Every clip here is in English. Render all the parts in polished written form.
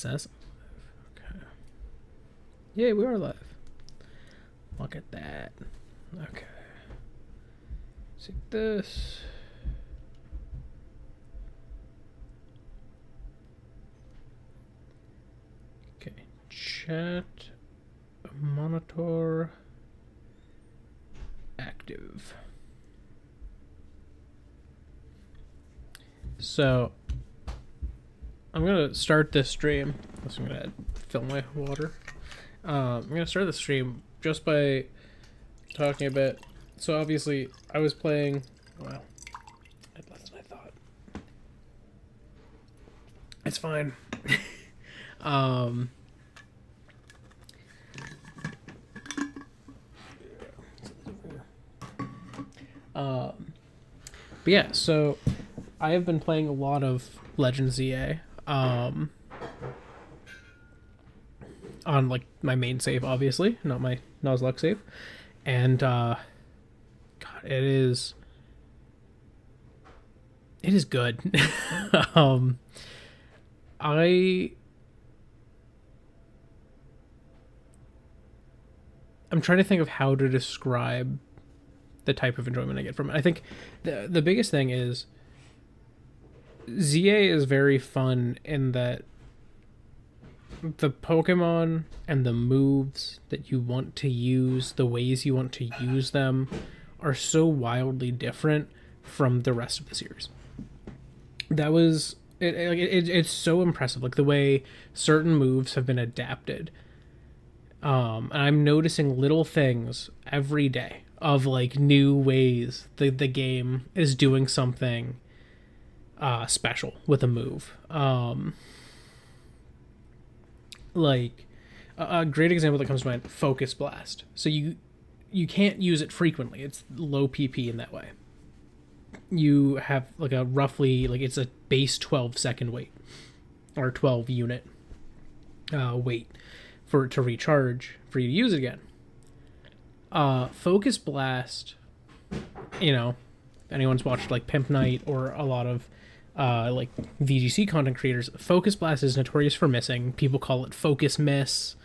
says. Okay. Yay, we are live. Look at that. Okay. See this. Okay. Chat monitor active. So I'm gonna start this stream. I'm gonna fill my water. I'm gonna start the stream just by talking a bit. So obviously, I was playing. Well, less than I thought. It's fine. But yeah, so I have been playing a lot of Legends ZA. On like my main save, obviously, not my Nuzlocke save, and God, it is good. I'm trying to think of how to describe the type of enjoyment I get from it. I think the biggest thing is ZA is very fun in that the Pokemon and the moves that you want to use, the ways you want to use them, are so wildly different from the rest of the series. That was it's so impressive, like the way certain moves have been adapted. And I'm noticing little things every day of like new ways the game is doing something special with a move. Like a great example that comes to mind, Focus Blast. So you can't use it frequently. It's low PP in that way. You have like a roughly, like it's a base 12 second wait or 12 unit wait for it to recharge for you to use it again. Focus Blast, you know, if anyone's watched like Pimp Night or a lot of like VGC content creators, Focus Blast is notorious for missing. People call it Focus Miss,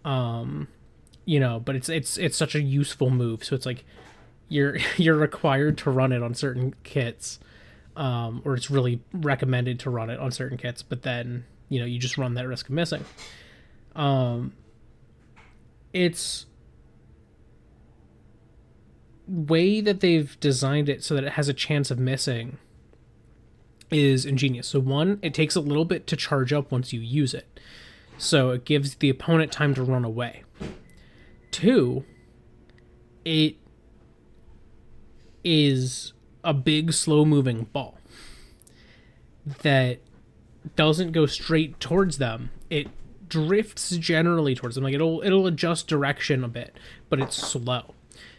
you know, but it's such a useful move. So it's like you're required to run it on certain kits, or it's really recommended to run it on certain kits. But then you know you just run that risk of missing. It's way that they've designed it so that it has a chance of missing is ingenious. So one, it takes a little bit to charge up once you use it, so it gives the opponent time to run away. Two, it is a big slow moving ball that doesn't go straight towards them. It drifts generally towards them. Like it'll adjust direction a bit, but it's slow,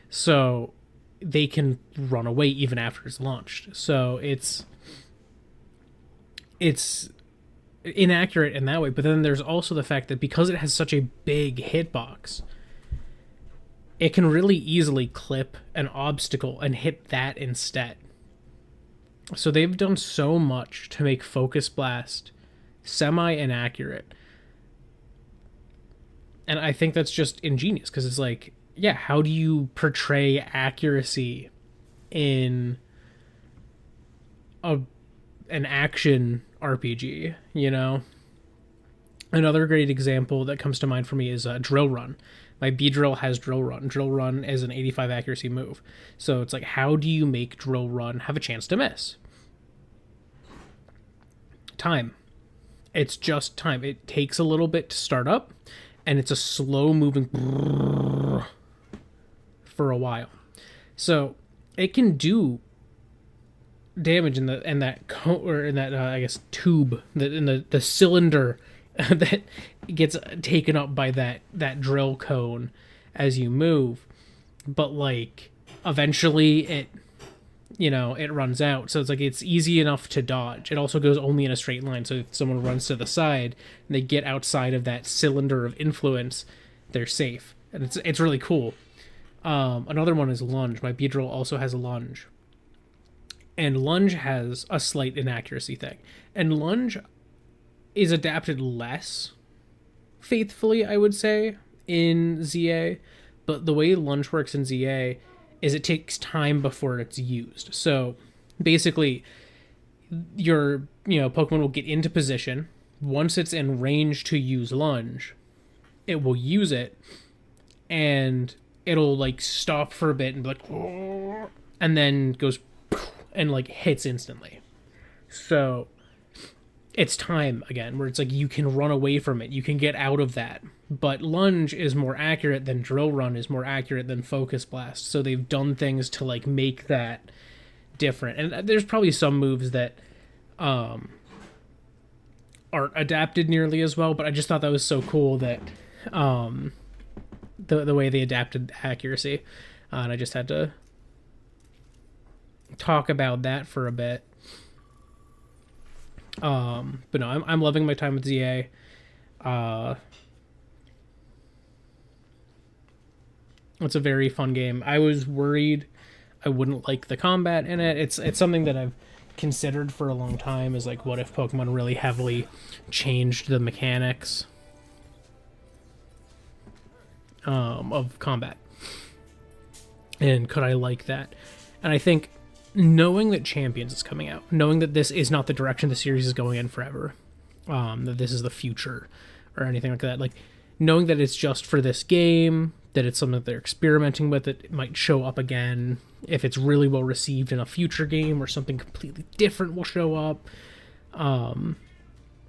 so they can run away even after it's launched. So it's inaccurate in that way. But then there's also the fact that because it has such a big hitbox, it can really easily clip an obstacle and hit that instead. So they've done so much to make Focus Blast semi-inaccurate. And I think that's just ingenious, because it's like, yeah, how do you portray accuracy in an action RPG, you know? Another great example that comes to mind for me is Drill Run. My B-Drill has Drill Run. Drill Run is an 85 accuracy move. So it's like, how do you make Drill Run have a chance to miss? Time. It's just time. It takes a little bit to start up, and it's a slow moving for a while. So it can do damage in that I guess tube, in the cylinder that gets taken up by that drill cone as you move. But like eventually it runs out. So it's like it's easy enough to dodge. It also goes only in a straight line. So if someone runs to the side and they get outside of that cylinder of influence, they're safe. And it's really cool. Another one is Lunge. My B-Drill also has a Lunge. And Lunge has a slight inaccuracy thing. And Lunge, is adapted less faithfully, I would say, in ZA. But the way lunge works in ZA is it takes time before it's used. So basically, your Pokemon will get into position. Once it's in range to use lunge, it will use it, and it'll like stop for a bit and be like, and then goes and like hits instantly. So it's time again, where it's like you can run away from it, you can get out of that. But lunge is more accurate than drill run, is more accurate than focus blast. So they've done things to like make that different. And there's probably some moves that aren't adapted nearly as well, but I just thought that was so cool that the way they adapted accuracy. And I just had to talk about that for a bit. But no, I'm loving my time with ZA. It's a very fun game. I was worried I wouldn't like the combat in it. It's something that I've considered for a long time, is like, what if Pokemon really heavily changed the mechanics of combat? And could I like that? And I think knowing that Champions is coming out, knowing that this is not the direction the series is going in forever, that this is the future or anything like that, like knowing that it's just for this game, that it's something that they're experimenting with, that it might show up again if it's really well received in a future game, or something completely different will show up,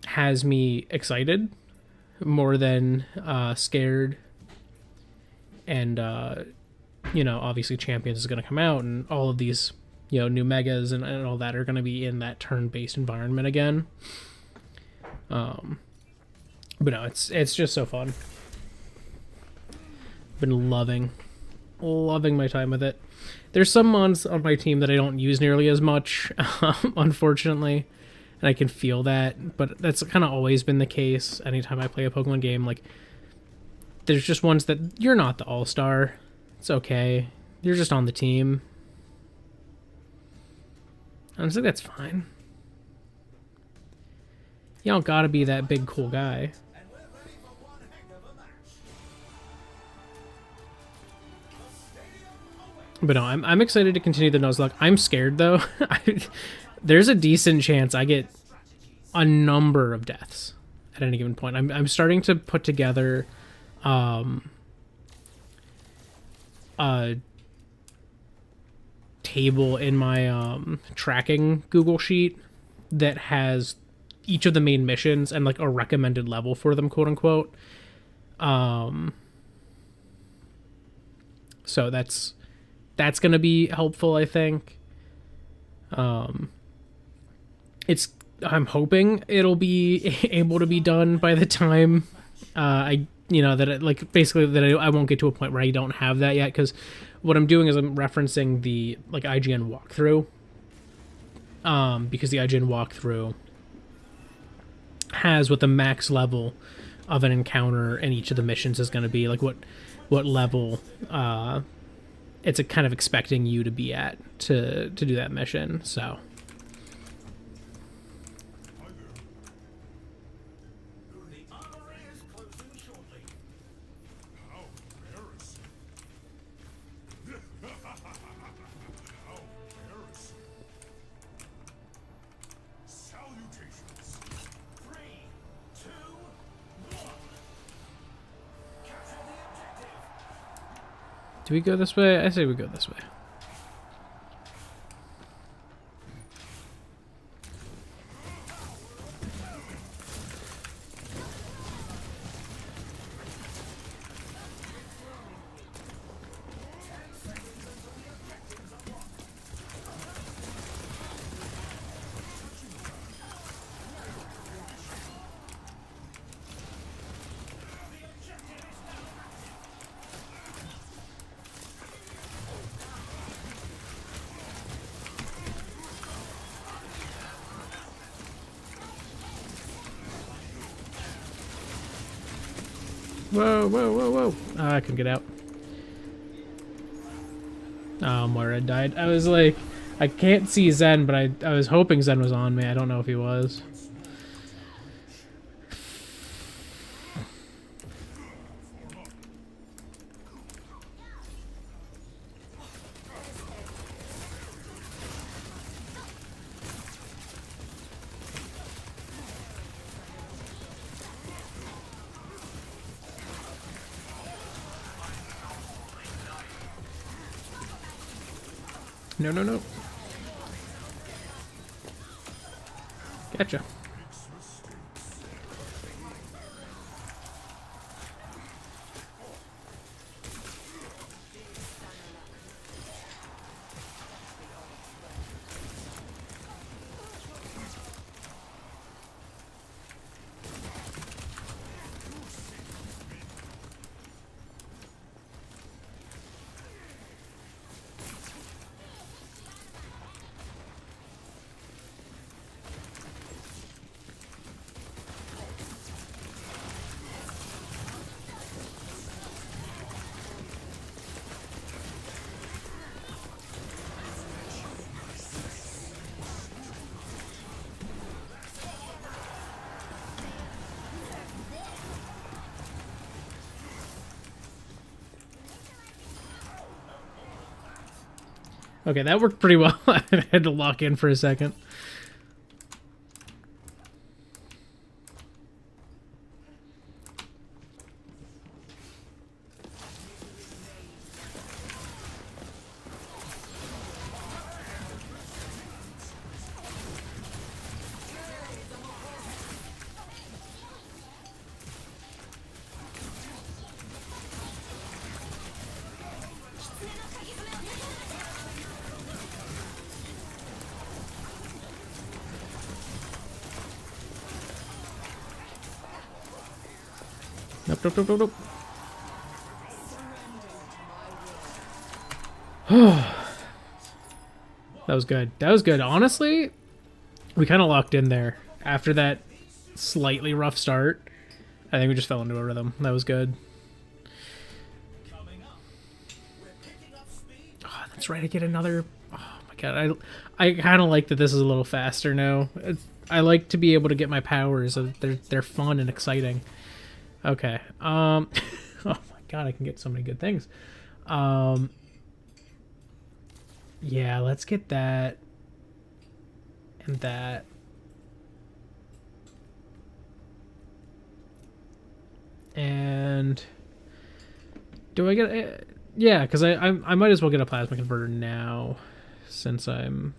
has me excited more than scared. And obviously Champions is going to come out, and all of these new megas and all that are going to be in that turn-based environment again. But no, it's just so fun. Been loving my time with it. There's some mons on my team that I don't use nearly as much, unfortunately, and I can feel that, but that's kind of always been the case anytime I play a Pokemon game. Like, there's just ones that you're not the all-star. It's okay. You're just on the team. Honestly, that's fine. You don't gotta be that big cool guy. But no, I'm excited to continue the Nuzlocke. I'm scared though. There's a decent chance I get a number of deaths at any given point. I'm starting to put together a table in my tracking Google sheet that has each of the main missions and like a recommended level for them, quote unquote. So that's going to be helpful, I think. I'm hoping it'll be able to be done by the time I won't get to a point where I don't have that yet, because what I'm doing is I'm referencing the like IGN walkthrough, because the IGN walkthrough has what the max level of an encounter in each of the missions is going to be, like what level it's a kind of expecting you to be at to do that mission. So do we go this way? I say we go this way. Whoa, whoa, whoa, whoa. I couldn't get out. Oh, Moira died. I was like, I can't see Zen, but I was hoping Zen was on me. I don't know if he was. No, no, no. Gotcha. Okay, that worked pretty well. I had to lock in for a second. Nope, nope, nope, nope, nope. That was good. That was good. Honestly, we kind of locked in there. After that slightly rough start, I think we just fell into a rhythm. That was good. Oh, that's right. I get another... Oh my god. I kind of like that this is a little faster now. I like to be able to get my powers. They're fun and exciting. Okay. Oh my god, I can get so many good things. Yeah, let's get that and that. And do I get yeah, because I might as well get a plasma converter now, since I'm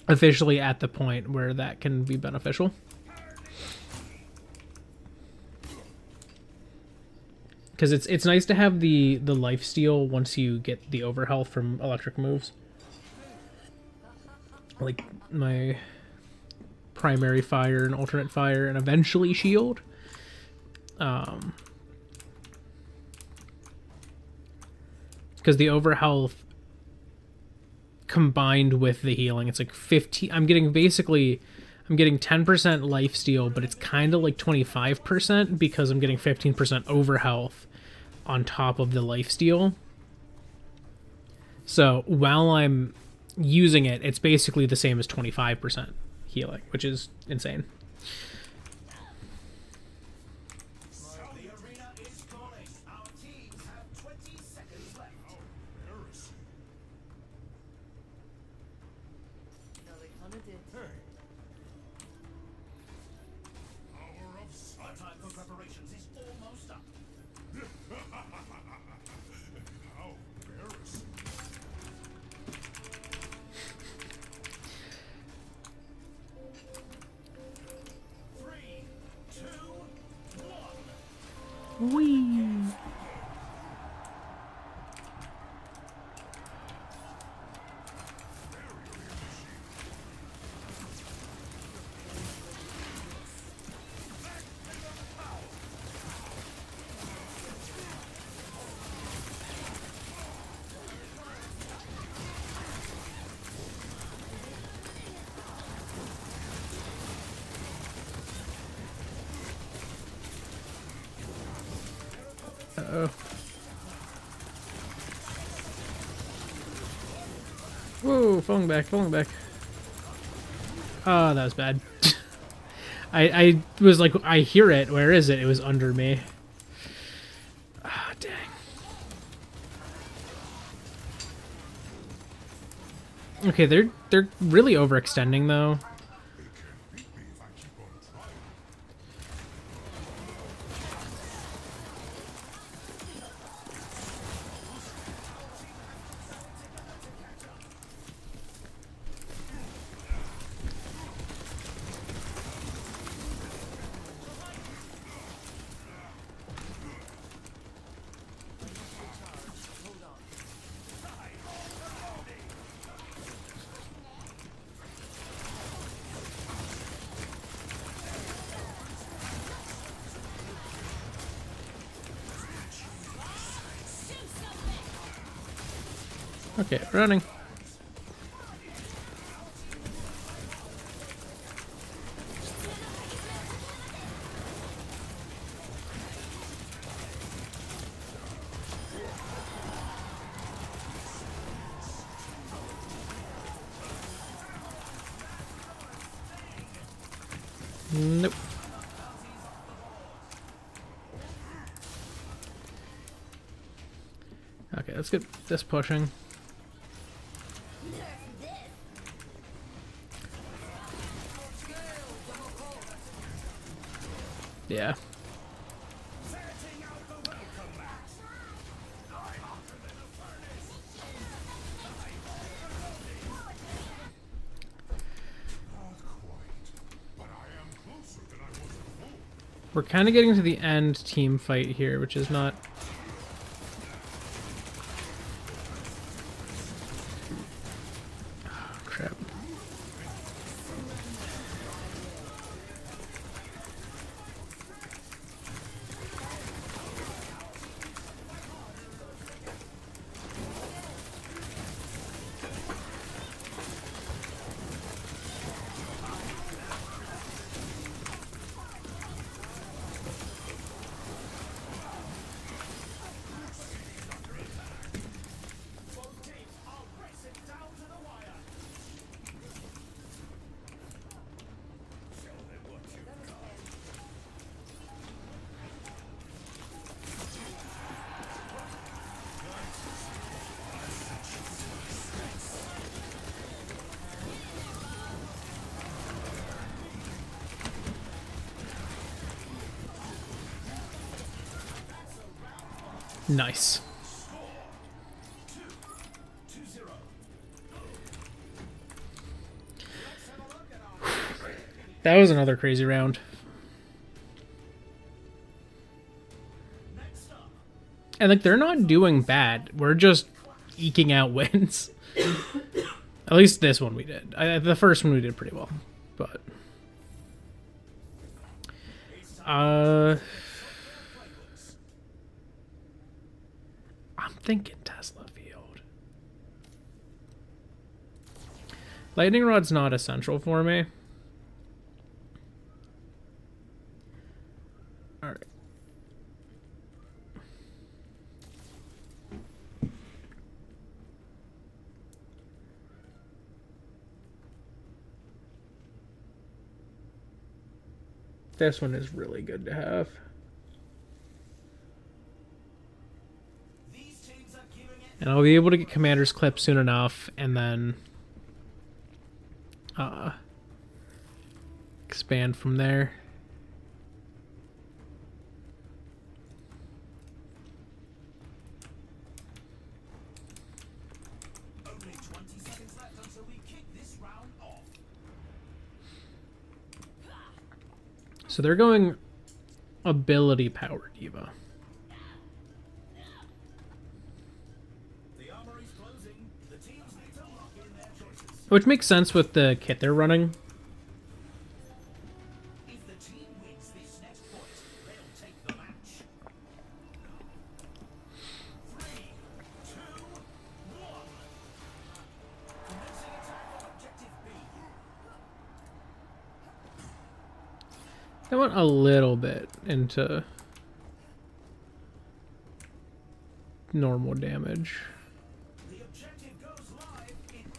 officially at the point where that can be beneficial. Because it's nice to have the lifesteal once you get the overhealth from electric moves. Like my primary fire and alternate fire and eventually shield. Because the overhealth combined with the healing, it's like 15. I'm getting 10% lifesteal, but it's kind of like 25% because I'm getting 15% overhealth on top of the lifesteal. So while I'm using it, it's basically the same as 25% healing, which is insane. Whee! Uh-oh. Whoa, falling back, falling back. Oh, that was bad. I was like, I hear it. Where is it? It was under me. Ah, oh, dang. Okay, they're really overextending though. Okay, running. Nope. Okay, let's get this pushing. Yeah. We're kind of getting to the end team fight here, which is not... Oh, crap. Nice. That was another crazy round. And like, they're not doing bad. We're just eking out wins. At least this one we did. The first one we did pretty well. But I'm thinking Tesla Field. Lightning Rod's not essential for me. Alright. This one is really good to have. And I'll be able to get Commander's Clip soon enough, and then expand from there. Only 20 seconds left until we kick this round off. So they're going ability power diva. Which makes sense with the kit they're running. If the team wins this next point, they'll take the match. 3, 2, 1. Commencing attack on objective B. I went a little bit into normal damage. The objective goes live in 10.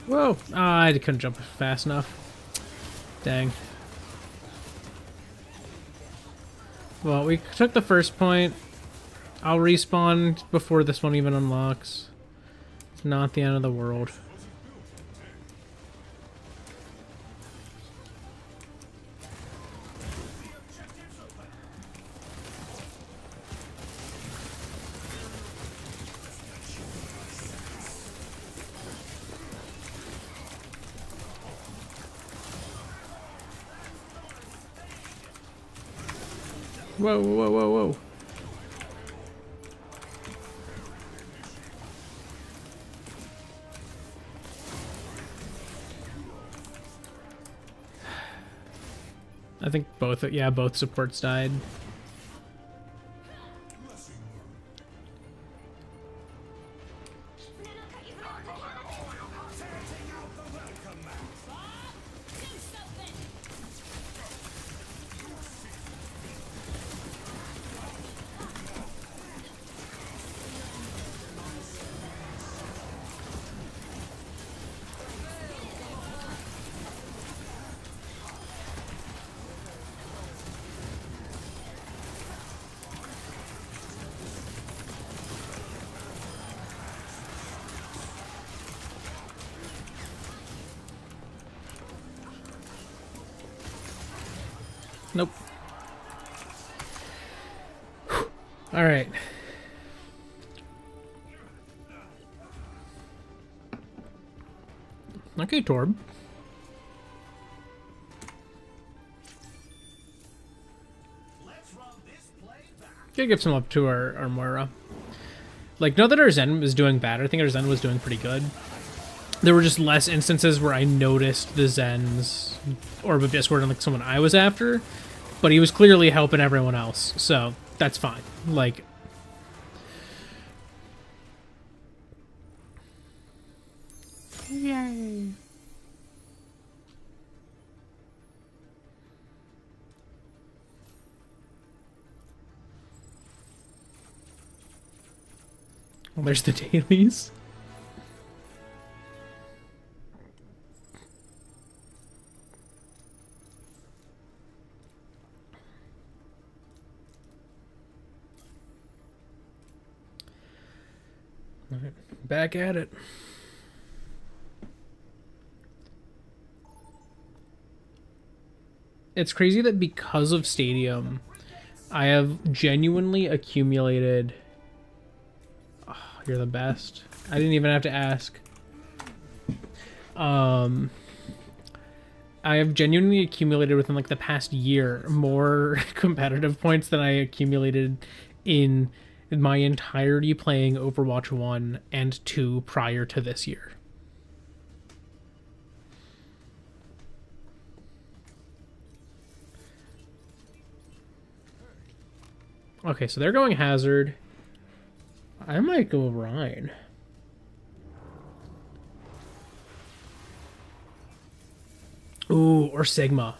Whoa! Oh, I couldn't jump fast enough. Dang. Well, we took the first point. I'll respawn before this one even unlocks. It's not the end of the world. Whoa, whoa, whoa, whoa. I think both, yeah, both supports died. Nope. All right. Okay, Torb. Let's run this play back. Gotta give some up to our Moira. Like, not that our Zen was doing bad. I think our Zen was doing pretty good. There were just less instances where I noticed the Zen's Orb of Discord on like someone I was after, but he was clearly helping everyone else, so that's fine. Like, yay. Well, there's the dailies. All right, back at it. It's crazy that because of Stadium, I have genuinely accumulated... Oh, you're the best. I didn't even have to ask. I have genuinely accumulated within like the past year more competitive points than I accumulated in my entirety playing Overwatch 1 and 2 prior to this year. Okay, so they're going Hazard. I might go Rhine. Ooh, or Sigma.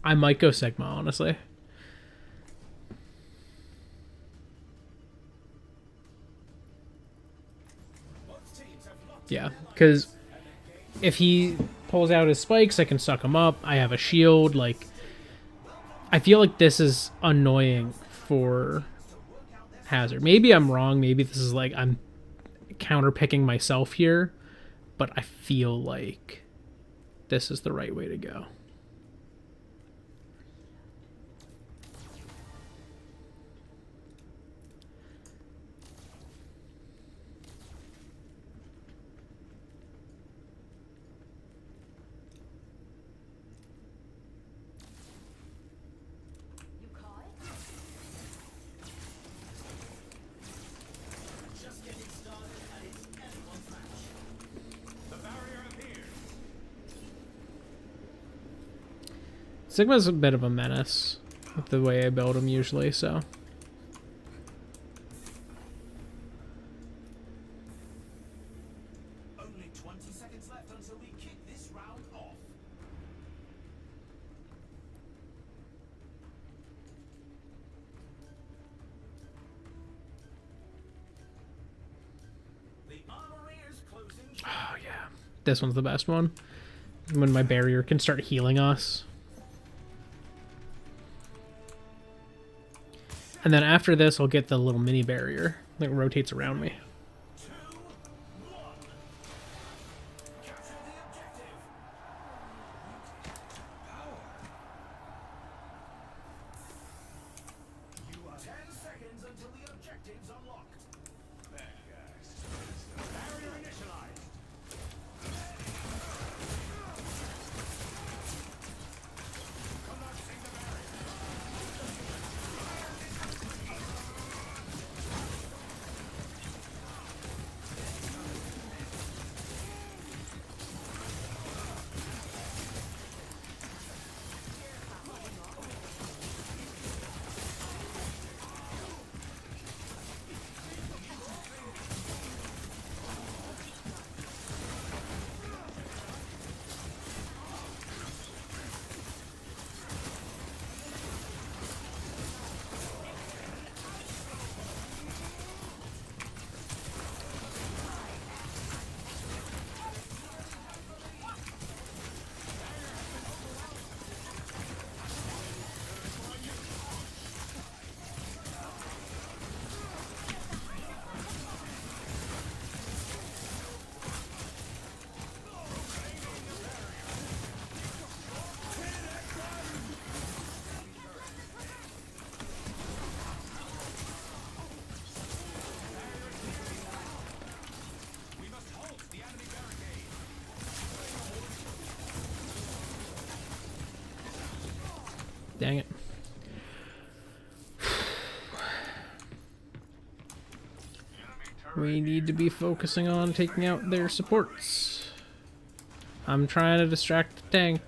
I might go Sigma, honestly. Yeah, because if he pulls out his spikes, I can suck him up. I have a shield. Like, I feel like this is annoying for Hazard. Maybe I'm wrong. Maybe this is like I'm counterpicking myself here, but I feel like this is the right way to go. Sigma's a bit of a menace with the way I build him usually, so. Only 20 seconds left until we kick this round off. The armory is closing. Oh, yeah. This one's the best one. When my barrier can start healing us. And then after this, I'll get the little mini barrier that rotates around me. Dang it. We need to be focusing on taking out their supports. I'm trying to distract the tank.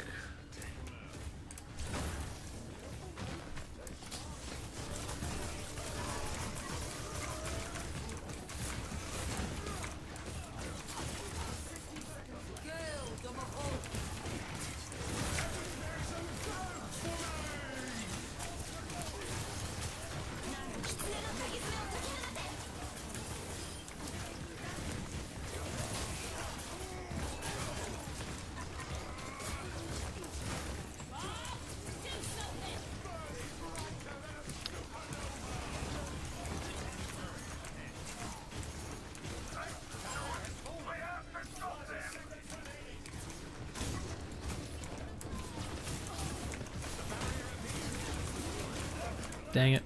Dang it.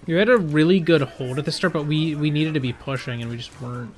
You had a really good hold at the start, but we needed to be pushing and we just weren't.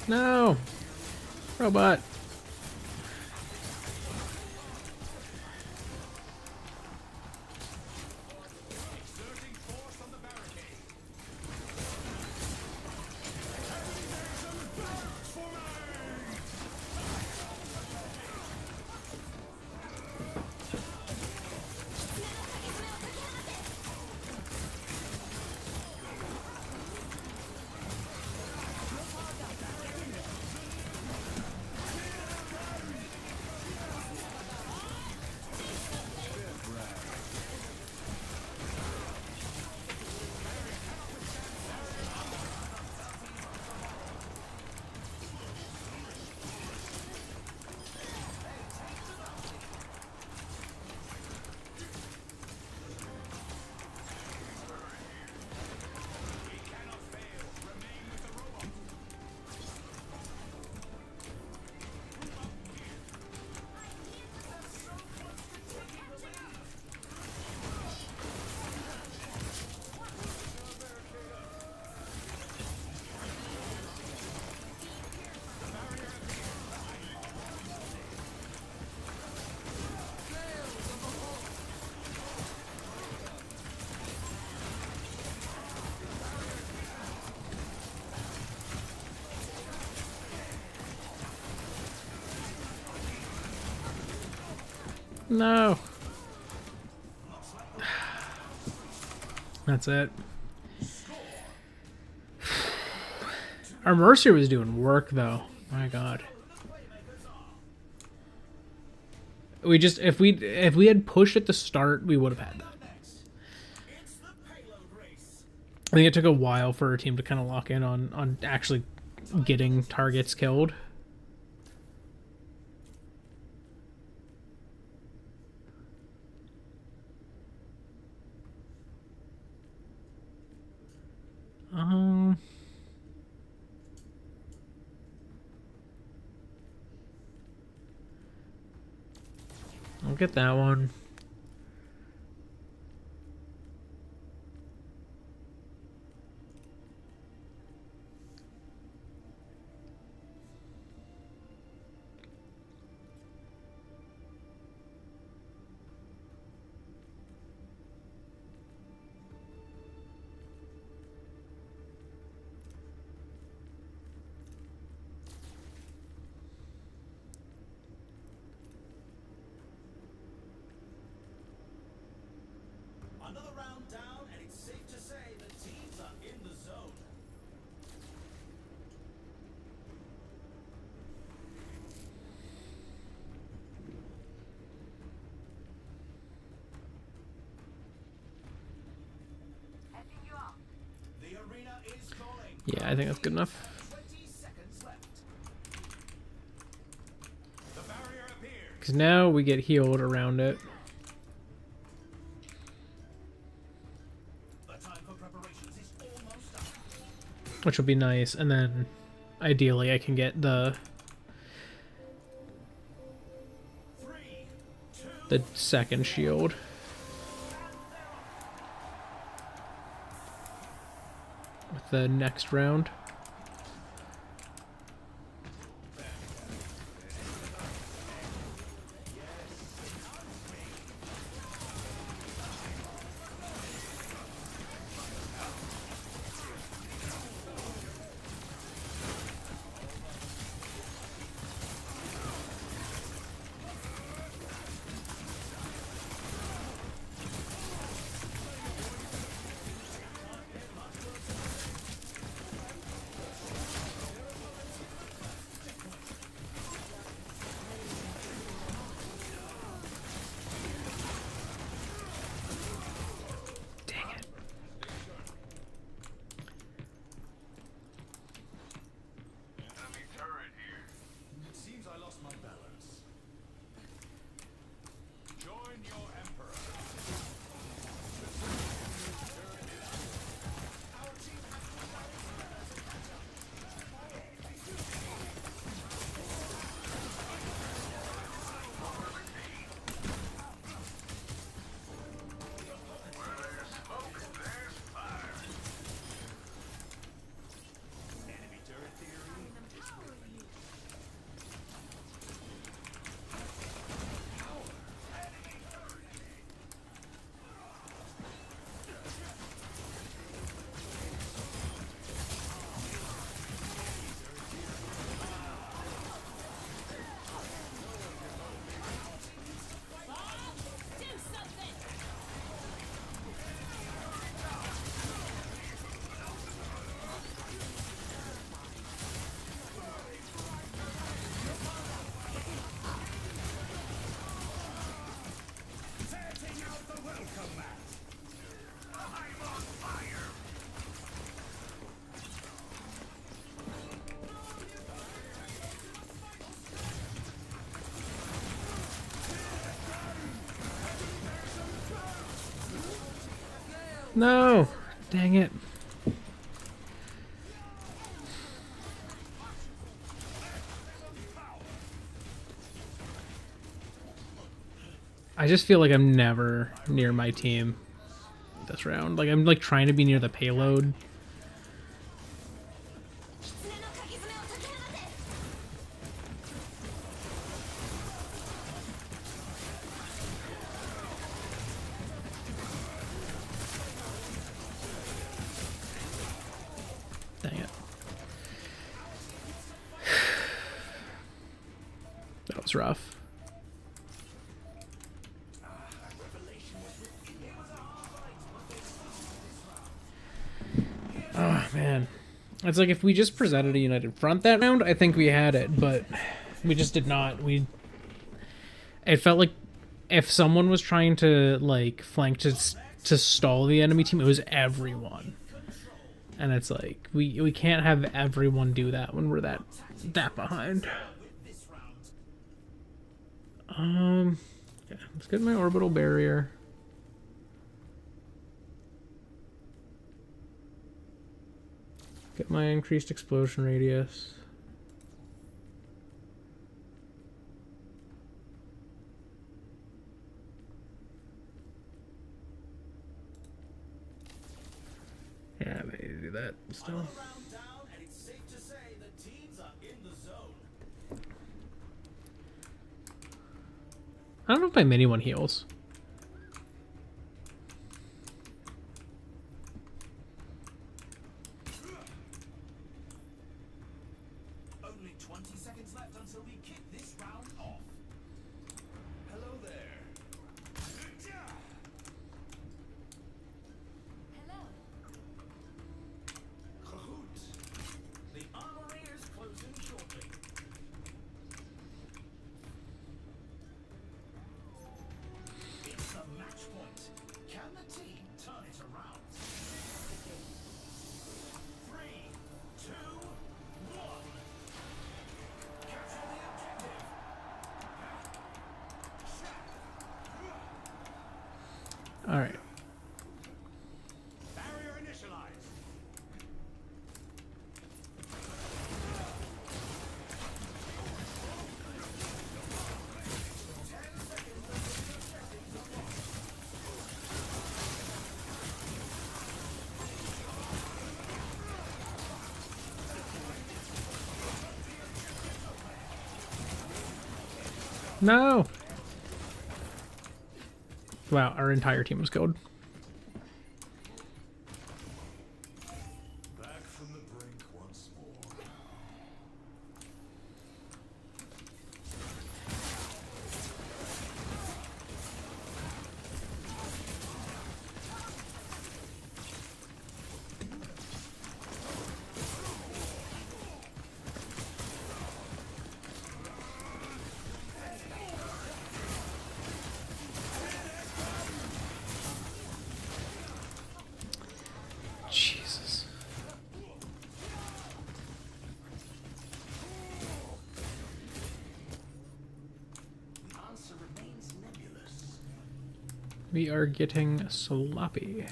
No! Robot! No. That's it. Our Mercer was doing work though. My God. We just if we had pushed at the start, we would have had that. I think it took a while for our team to kind of lock in on actually getting targets killed. I'll get that one. Another round down, and it's safe to say the teams are in the zone. The arena is calling. Yeah, I think that's good enough. 20 seconds left. The barrier appears. Because now we get healed around it. The time for preparations is almost up. Which will be nice, and then ideally I can get the 3, 2, second shield. With the next round. Dang it. enemy turret here. It seems I lost my balance. Join your emperor. Our team has enemy turret theory. Setting out the welcome mat. I'm on fire. No! Dang it. I just feel like I'm never near my team this round. Like I'm like trying to be near the payload. Dang it. That was rough. Man. It's like if we just presented a united front that round, I think we had it, but we just did not. It felt like if someone was trying to like flank to stall the enemy team, it was everyone. And it's like we can't have everyone do that when we're that behind. Yeah, let's get my orbital barrier. Get my increased explosion radius. Yeah, I need to do that still. I don't know if my mini one heals. Only 20 seconds left until we kick this round off. Hello there. Hello. Kahoot. The armory is closing shortly. It's the match point. Can the team turn it around? 3, 2, 1. Capture the objective. All right. Barrier initialized. No. Wow, our entire team was killed. Back from the brink once more. Jesus. The answer remains nebulous. We are getting sloppy.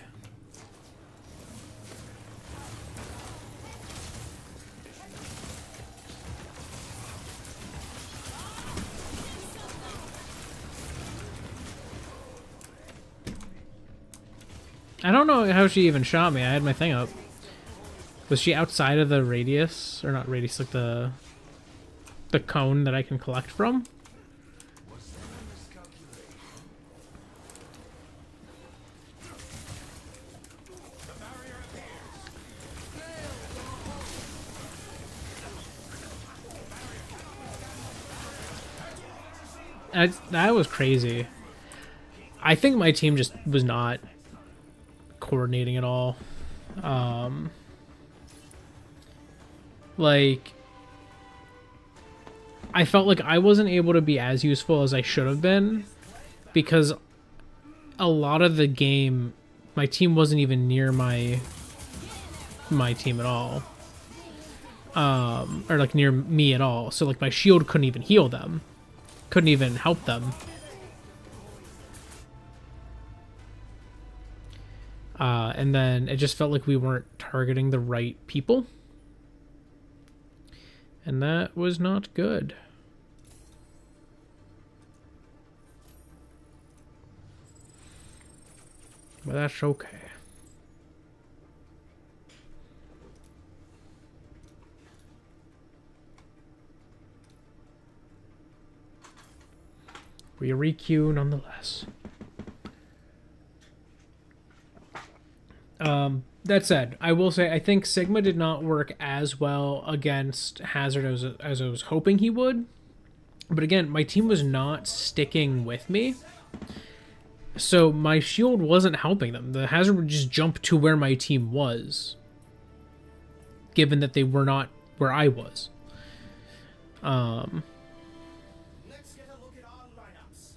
I don't know how she even shot me. I had my thing up. Was she outside of the radius? Or not radius, like the cone that I can collect from? Was there a miscalculation? The barrier appears. That was crazy. I think my team just was not coordinating at all. Like, I felt like I wasn't able to be as useful as I should have been because a lot of the game, my team wasn't even near my team at all. Or like near me at all. So like my shield couldn't even heal them. Couldn't even help them. And then it just felt like we weren't targeting the right people. And that was not good. But that's okay. We requeue nonetheless. That said, I will say I think Sigma did not work as well against Hazard as I was hoping he would. But again, my team was not sticking with me. So my shield wasn't helping them. The Hazard would just jump to where my team was. given that they were not where I was. Let's get a look at our lineups.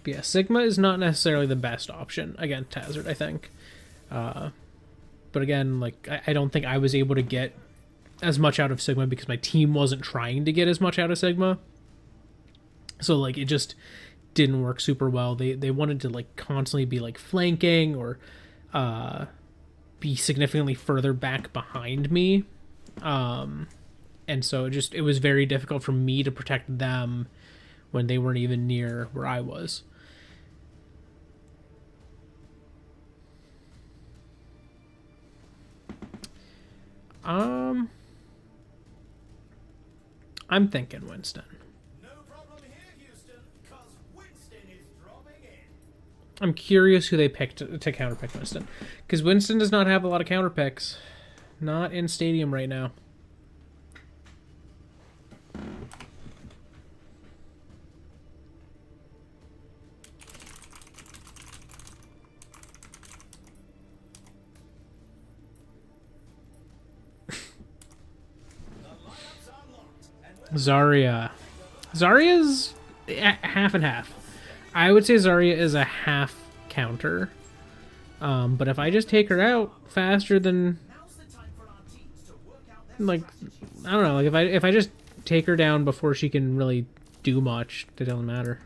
But yeah, Sigma is not necessarily the best option against Hazard, I think. But again, like, I don't think I was able to get as much out of Sigma because my team wasn't trying to get as much out of Sigma. So, like, it just didn't work super well. They wanted to, like, constantly be, like, flanking or be significantly further back behind me. And so it was very difficult for me to protect them when they weren't even near where I was. I'm thinking Winston. No problem here, Houston, because Winston is dropping in. I'm curious who they picked to counterpick Winston, because Winston does not have a lot of counterpicks. Not in Stadium right now. Zarya. Zarya's half and half. I would say Zarya is a half counter. But if I just take her out faster than, like, I don't know, like if I just take her down before she can really do much, it doesn't matter.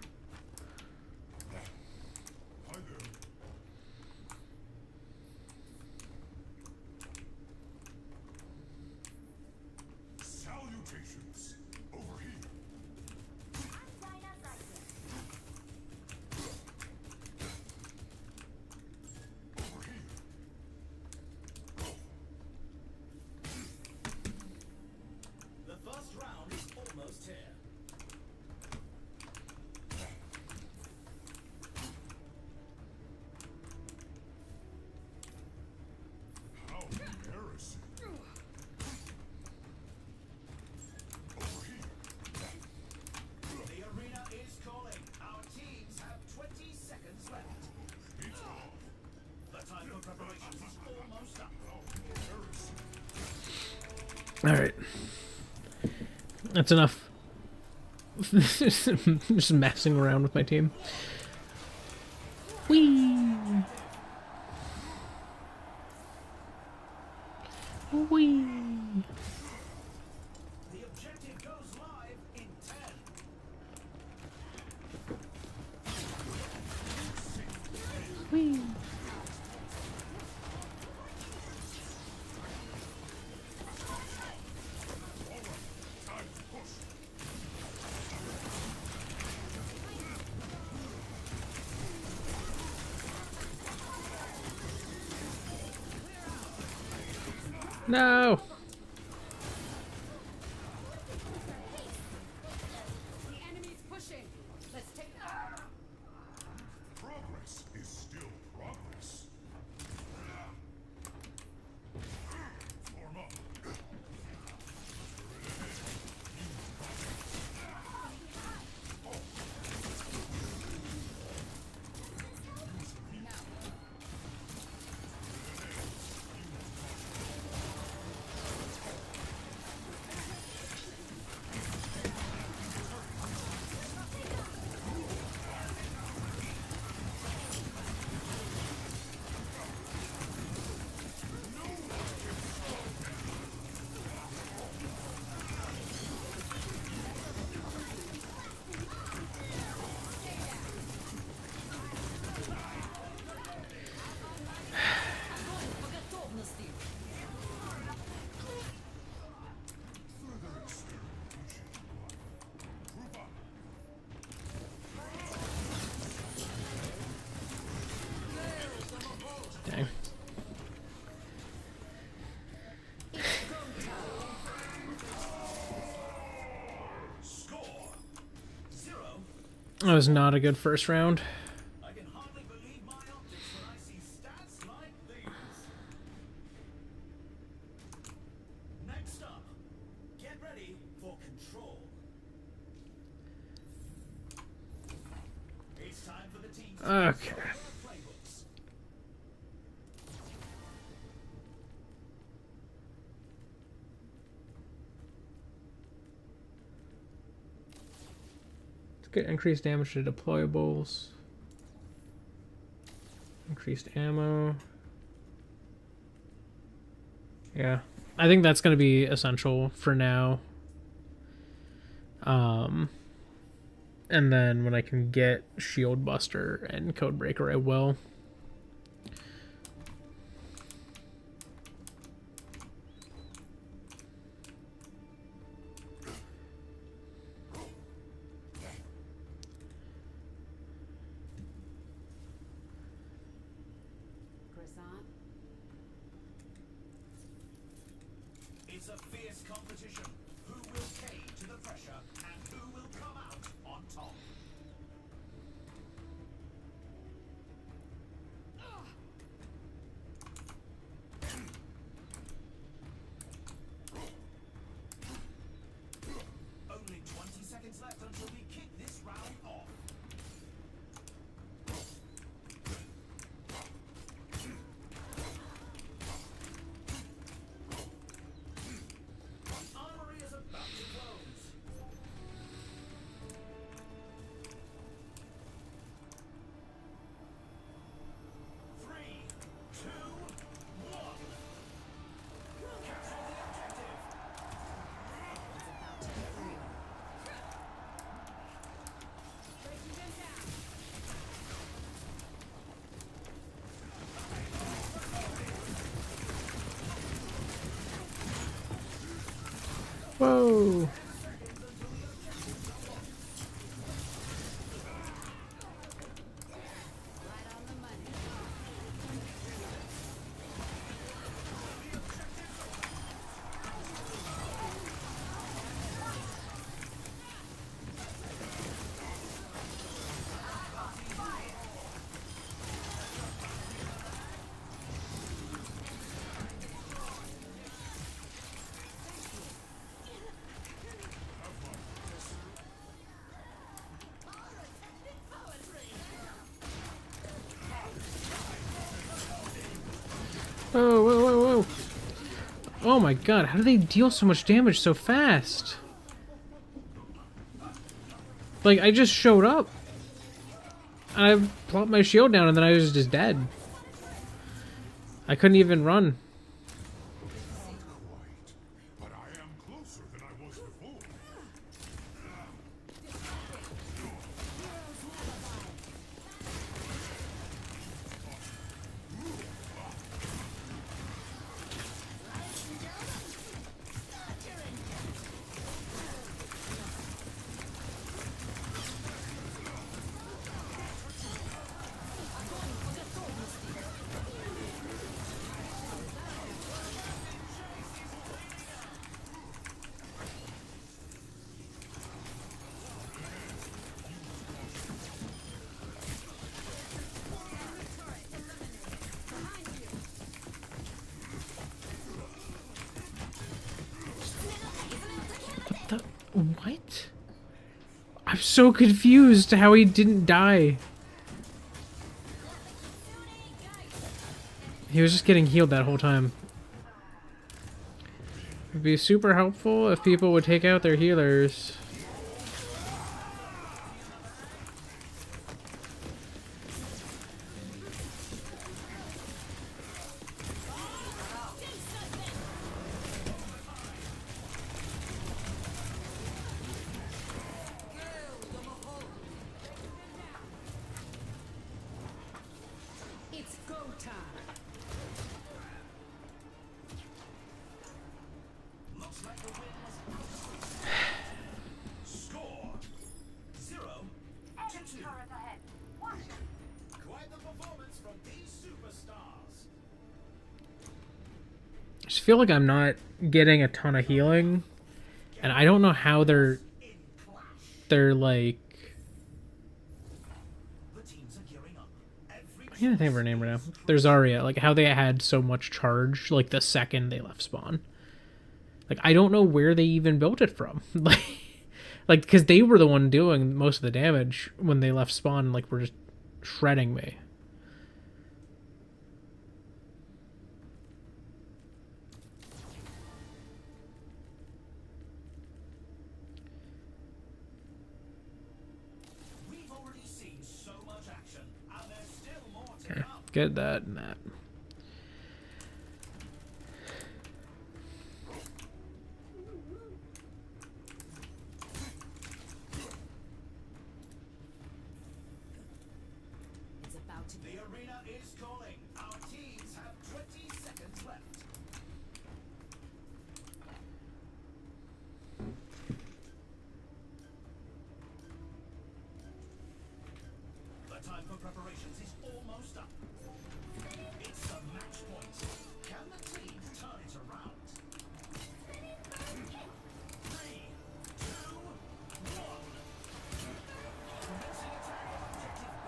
Alright. That's enough. Just messing around with my team. Whee! Whee! The objective goes live in 10. Whee! No! The enemy's pushing. Let's take that. Progress is still progress. Form up. Dang. That was not a good first round. I can hardly believe my optics when I see stats like these. Next up, get ready for control. Okay. Let's get increased damage to deployables. Increased ammo. Yeah. I think that's going to be essential for now. And then when I can get Shield Buster and Codebreaker, I will. Croissant. It's a fierce competition. Who will cave to the pressure and who will come out on top? Only 20 seconds left until we kick this round off. The armory is about to close. 3, 2, 1. Capture the objective. Breaking them down. Whoa. Right on the money. Whoa, whoa, whoa, whoa. Oh my god, how do they deal so much damage so fast? Like, I just showed up. I plopped my shield down and then I was just dead. I couldn't even run. But I am closer than I was before. What? I'm so confused how he didn't die. He was just getting healed that whole time. It'd be super helpful if people would take out their healers. It's go time. Looks like the win was score 0-2. Quite the performance from these superstars. I just feel like I'm not getting a ton of healing. And I don't know how they're like... The teams are gearing up. Every I can't think of her name right now. There's Zarya. Like, how they had so much charge, like, the second they left spawn. Like, I don't know where they even built it from. Like, because they were the one doing most of the damage when they left spawn. Like, we're just shredding me. We've already seen so much action, and there's still more to Here, come. get that and that. It's about to The arena is calling. Our teams have 20 seconds left. The time for preparations is almost up. It's the match point. Can the team turn it around? 3, 2, 1. Commencing attack on objective B.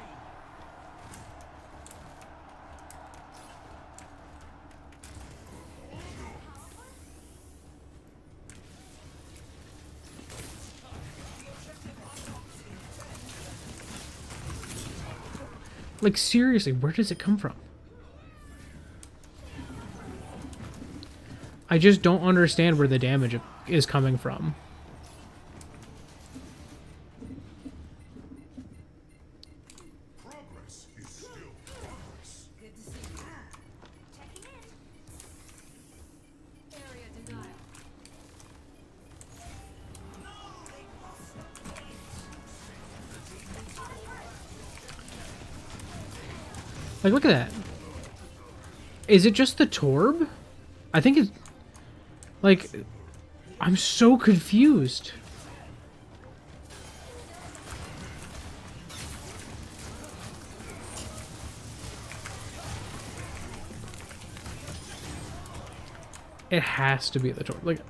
Like, seriously, where does it come from? I just don't understand where the damage is coming from. Progress is still progress. good to see you. Checking in. Area denial. Like, look at that. Is it just the Torb? I think it's... Like, I'm so confused. It has to be the Torb. Like...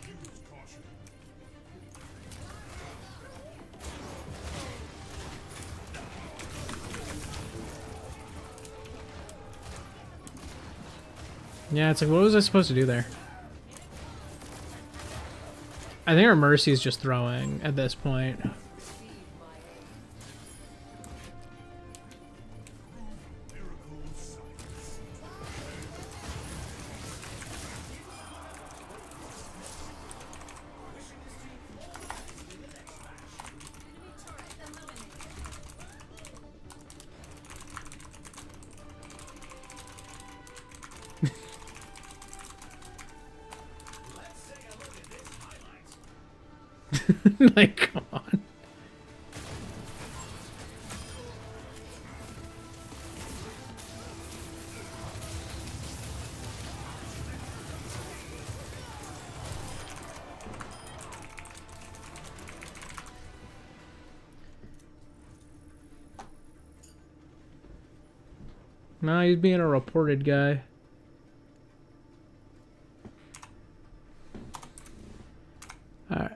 Use caution. Yeah, it's like, what was I supposed to do there? I think our Mercy is just throwing at this point. Miracle science. Let's take a look at this highlight. Like, come on. Nah, he's being a reported guy. Alright.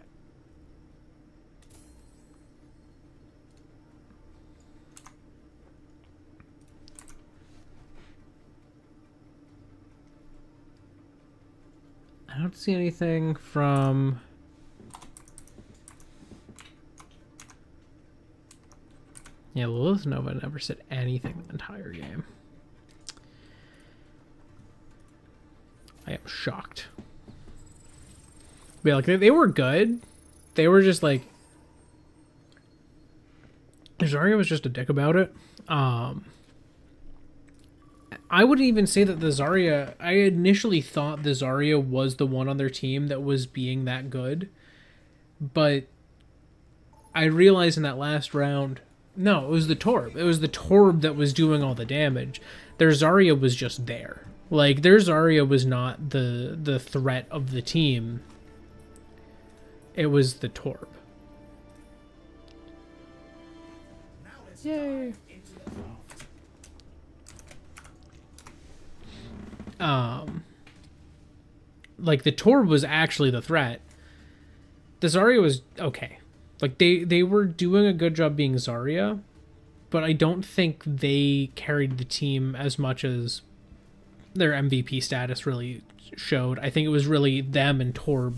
I don't see anything from... Yeah, Lilith Nova never said anything the entire game. I am shocked. But yeah, like, they were good. They were just like... Zarya was just a dick about it. I wouldn't even say that the Zarya... I initially thought the Zarya was the one on their team that was being that good. But I realized in that last round... No, it was the Torb. It was the Torb that was doing all the damage. Their Zarya was just there. Like, their Zarya was not the threat of the team. It was the Torb. Now let's Yay. dive into the draft. Like, the Torb was actually the threat. The Zarya was okay. Like, they were doing a good job being Zarya, but I don't think they carried the team as much as their MVP status really showed. I think it was really them and Torb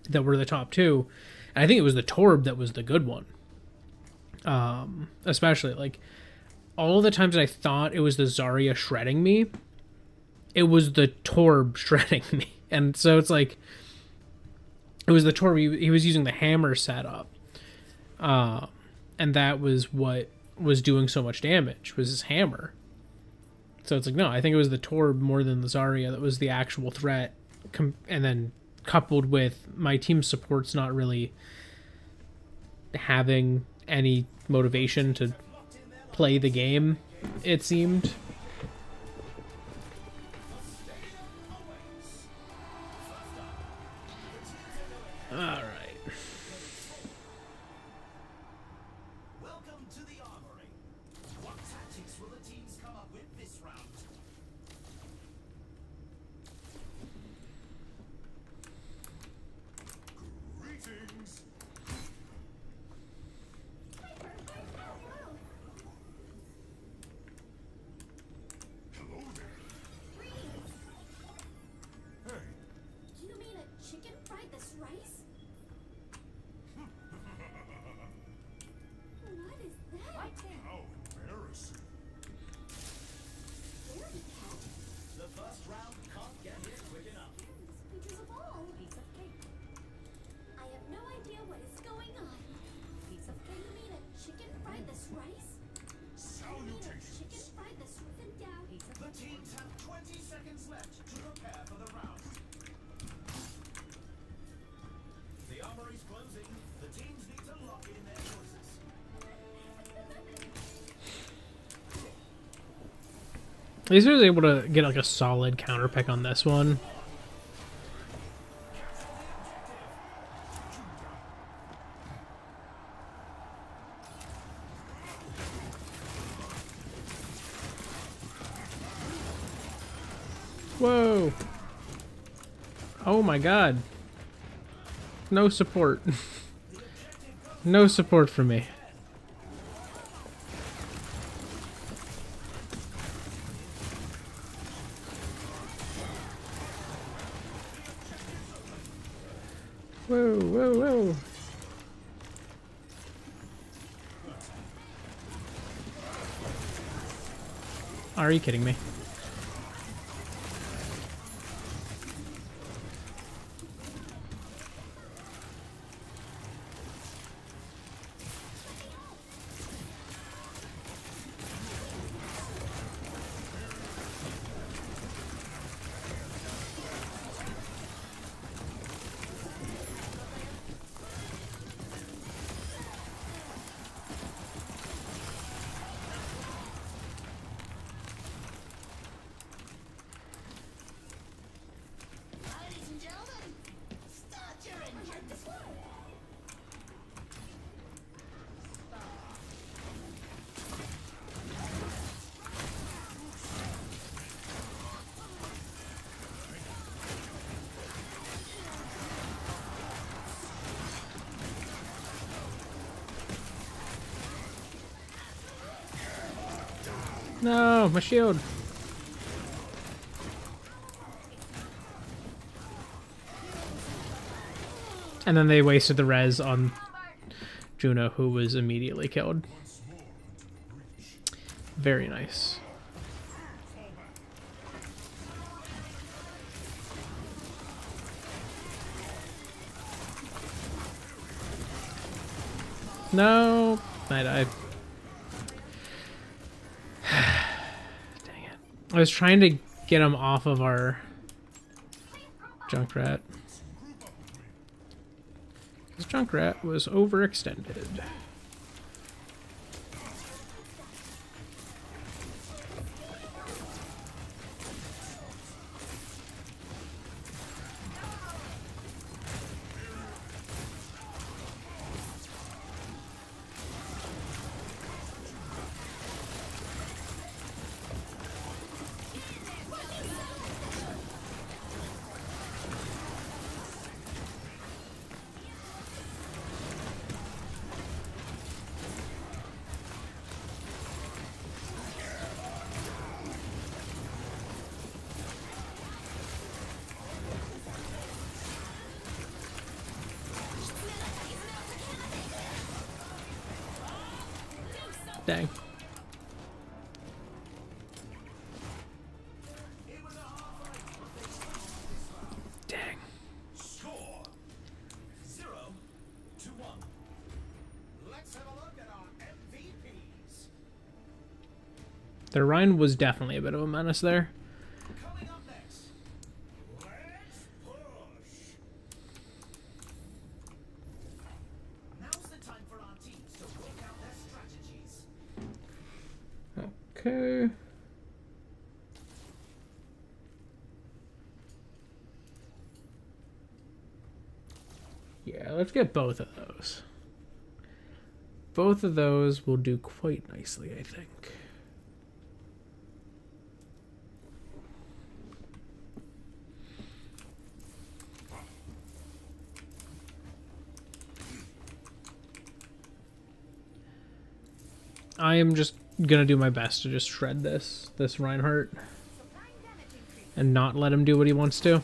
that were the top two. And I think it was the Torb that was the good one. Especially, like, all the times that I thought it was the Zarya shredding me, it was the Torb shredding me. And so it's like, it was the Torb, he was using the hammer setup. And that was what was doing so much damage, was his hammer. So it's like, no, I think it was the Torb more than the Zarya that was the actual threat. And then coupled with my team support's not really having any motivation to play the game, it seemed. Alright. Welcome to the armory. What tactics will the teams come up with this round? Greetings. Hello there. Hey, You mean a chicken fried this rice? What is that? how embarrassing. Scaredy cat. The first round can't get here quick enough. Creatures of all. Piece of cake. I have no idea what is going on. Piece of cake. You mean a chicken fried this rice? You mean a chicken Salutations. fried this written down? Piece of The teams have 20 seconds left to prepare for the round. The armory's closing. The teams need to lock in their choices. At least I was able to get like a solid counter pick on this one. Whoa. Oh my god. No support. No support for me. Whoa, whoa, whoa. Are you kidding me? Ladies and gentlemen, start your engines. No, my shield. And then they wasted the res on Juno, who was immediately killed. Very nice. No, I died. Dang it. I was trying to get him off of our Junkrat. This Junkrat was overextended. Dang. It was a hard fight, but they won this round. Dang. Score 0-1. Let's have a look at our MVPs. The Rhine was definitely a bit of a menace there. Coming up next, let's push. Now's the time for our teams to work out their strategies. Okay. Yeah, let's get both of those. Both of those will do quite nicely, I think. I am just gonna do my best to just shred this Reinhardt and not let him do what he wants to.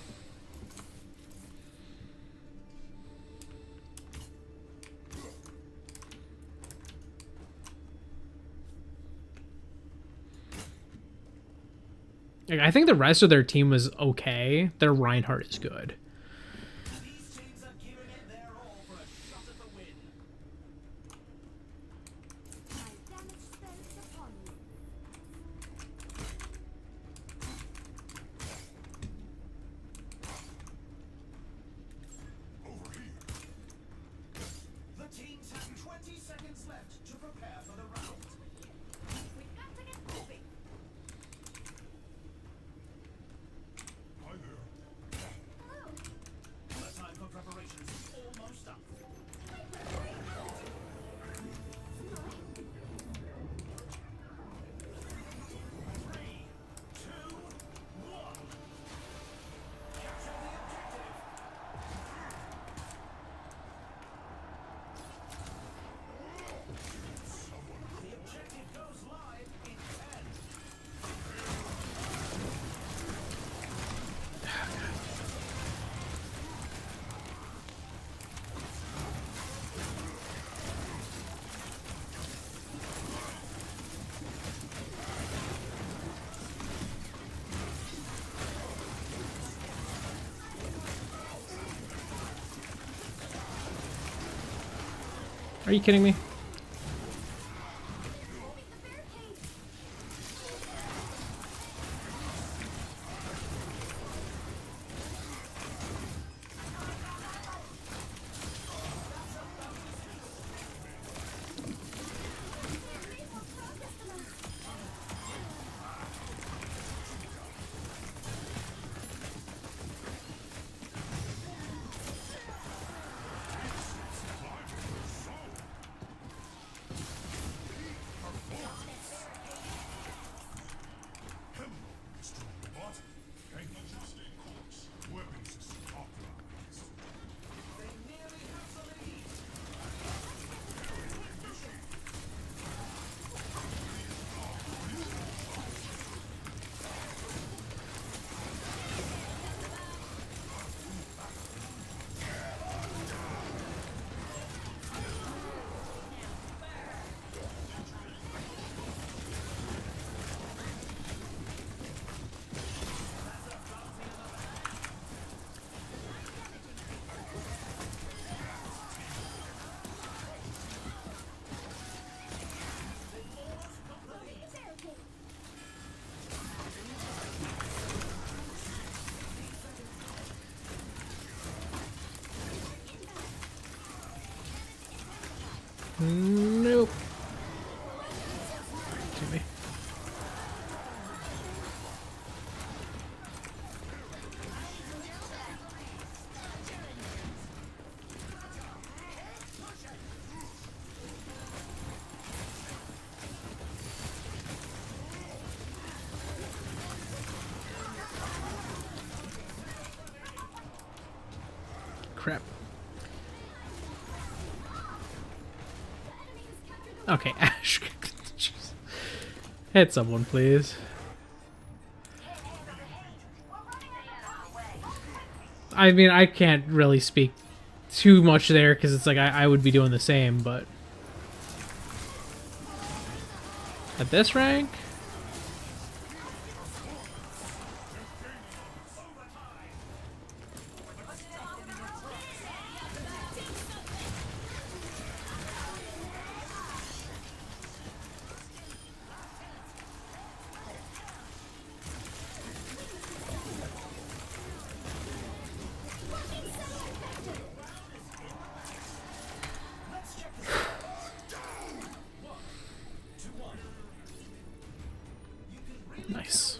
Like, I think the rest of their team was okay. Their Reinhardt is good. These teams are giving it their all for a shot at the win. My damage spells upon you. Over here. The teams have 20 seconds left to prepare for the round. We've got to get moving. Hi there. Hello. The time for preparations is almost up. Three, two, one. Capture the objective. The objective goes live in 10. Are you kidding me? Moving the barricade. Hello, Mr. Robot. Thank you for staying course. Weapon system optimized. They nearly have the lead. Barricade. Nope. Give me. Crap. Okay, Ash. Jeez. Hit someone, please. I mean, I can't really speak too much there because it's like I would be doing the same, but At this rank? Nice.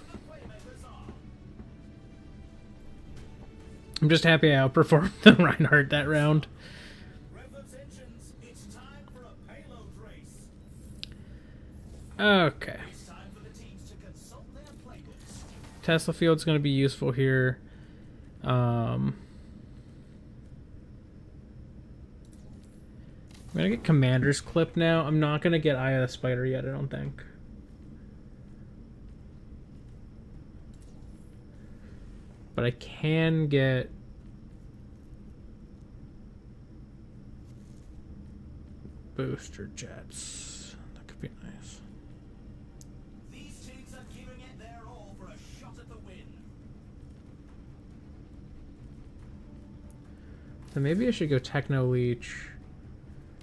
I'm just happy I outperformed the Reinhardt that round. Reverse engines, it's time for a payload race. Okay. It's time for the teams to consult their playbooks. Tesla Field's going to be useful here. I'm going to get Commander's Clip now. I'm not going to get Eye of the Spider yet, I don't think. But I can get booster jets. That could be nice. These teams are giving it their all for a shot at the win. Then maybe I should go Techno Leech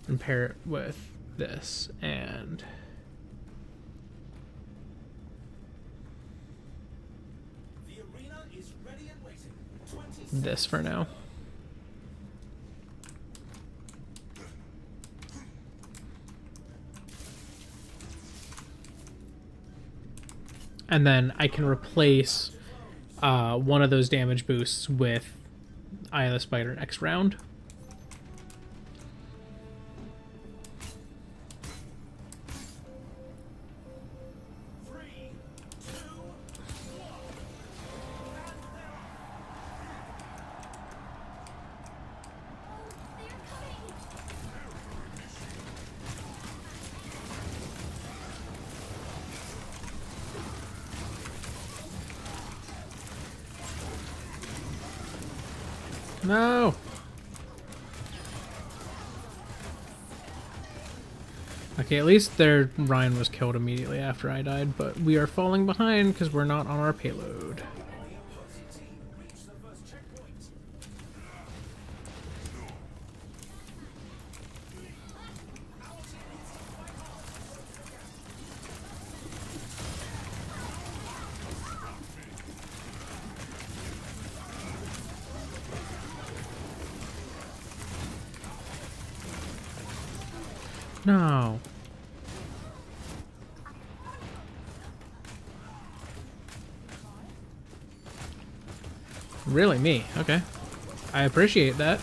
and pair it with this and The arena is ready and waiting. 20 this for now. And then I can replace one of those damage boosts with Eye of the Spider next round. Three, two, one. They're coming! No! Okay, at least their Ryan was killed immediately after I died, but we are falling behind because we're not on our payload. The opposing team reached the first checkpoint. No. Really, me? Okay. I appreciate that.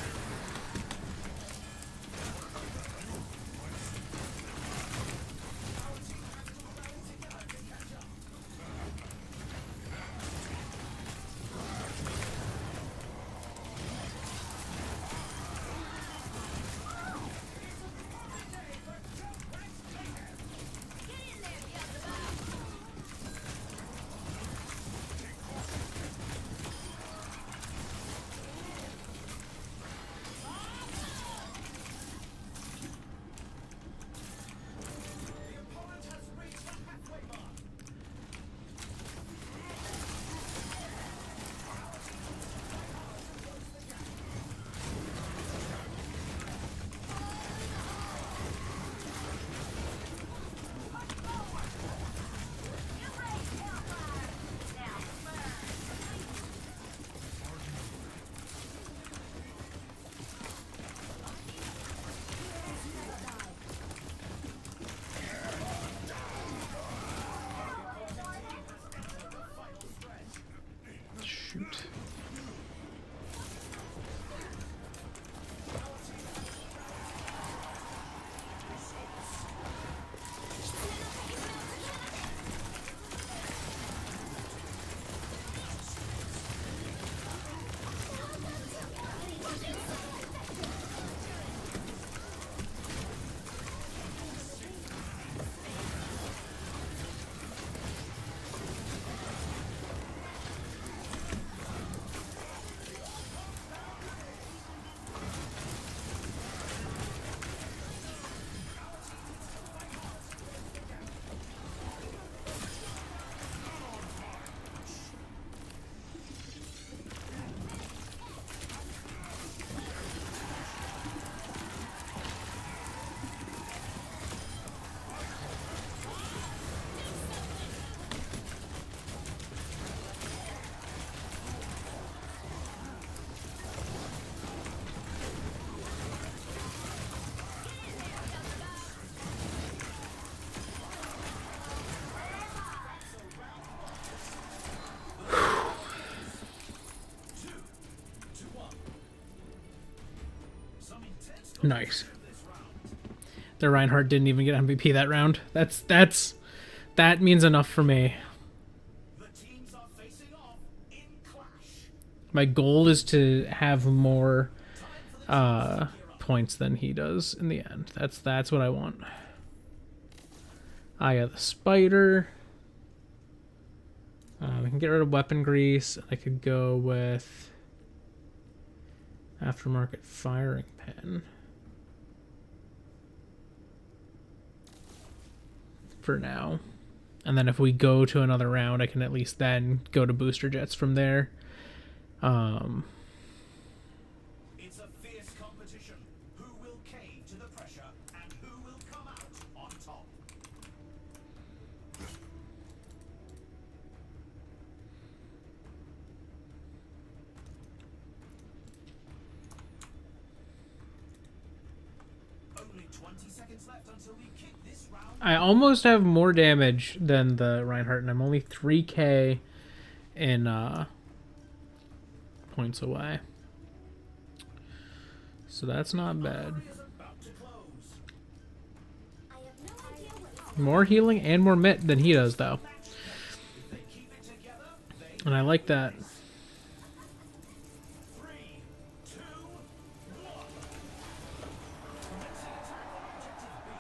Shoot. Nice. The Reinhardt didn't even get MVP that round. That means enough for me. The teams are facing off in clash. My goal is to have more points than he does in the end. That's what I want. I got the spider. We can get rid of weapon grease. I could go with aftermarket firing pin for now. And then if we go to another round, I can at least then go to booster jets from there. It's a fierce competition. Who will cave to the pressure and who will come out on top? Only 20 seconds left until we kick this round. I almost have more damage than the Reinhardt, and I'm only 3k in points away. So that's not bad. Is about to close. I have no idea what is More healing and more mit than he does, though. If they keep it together, they And I like that. 3, 2, 1. Commencing attack on objective B.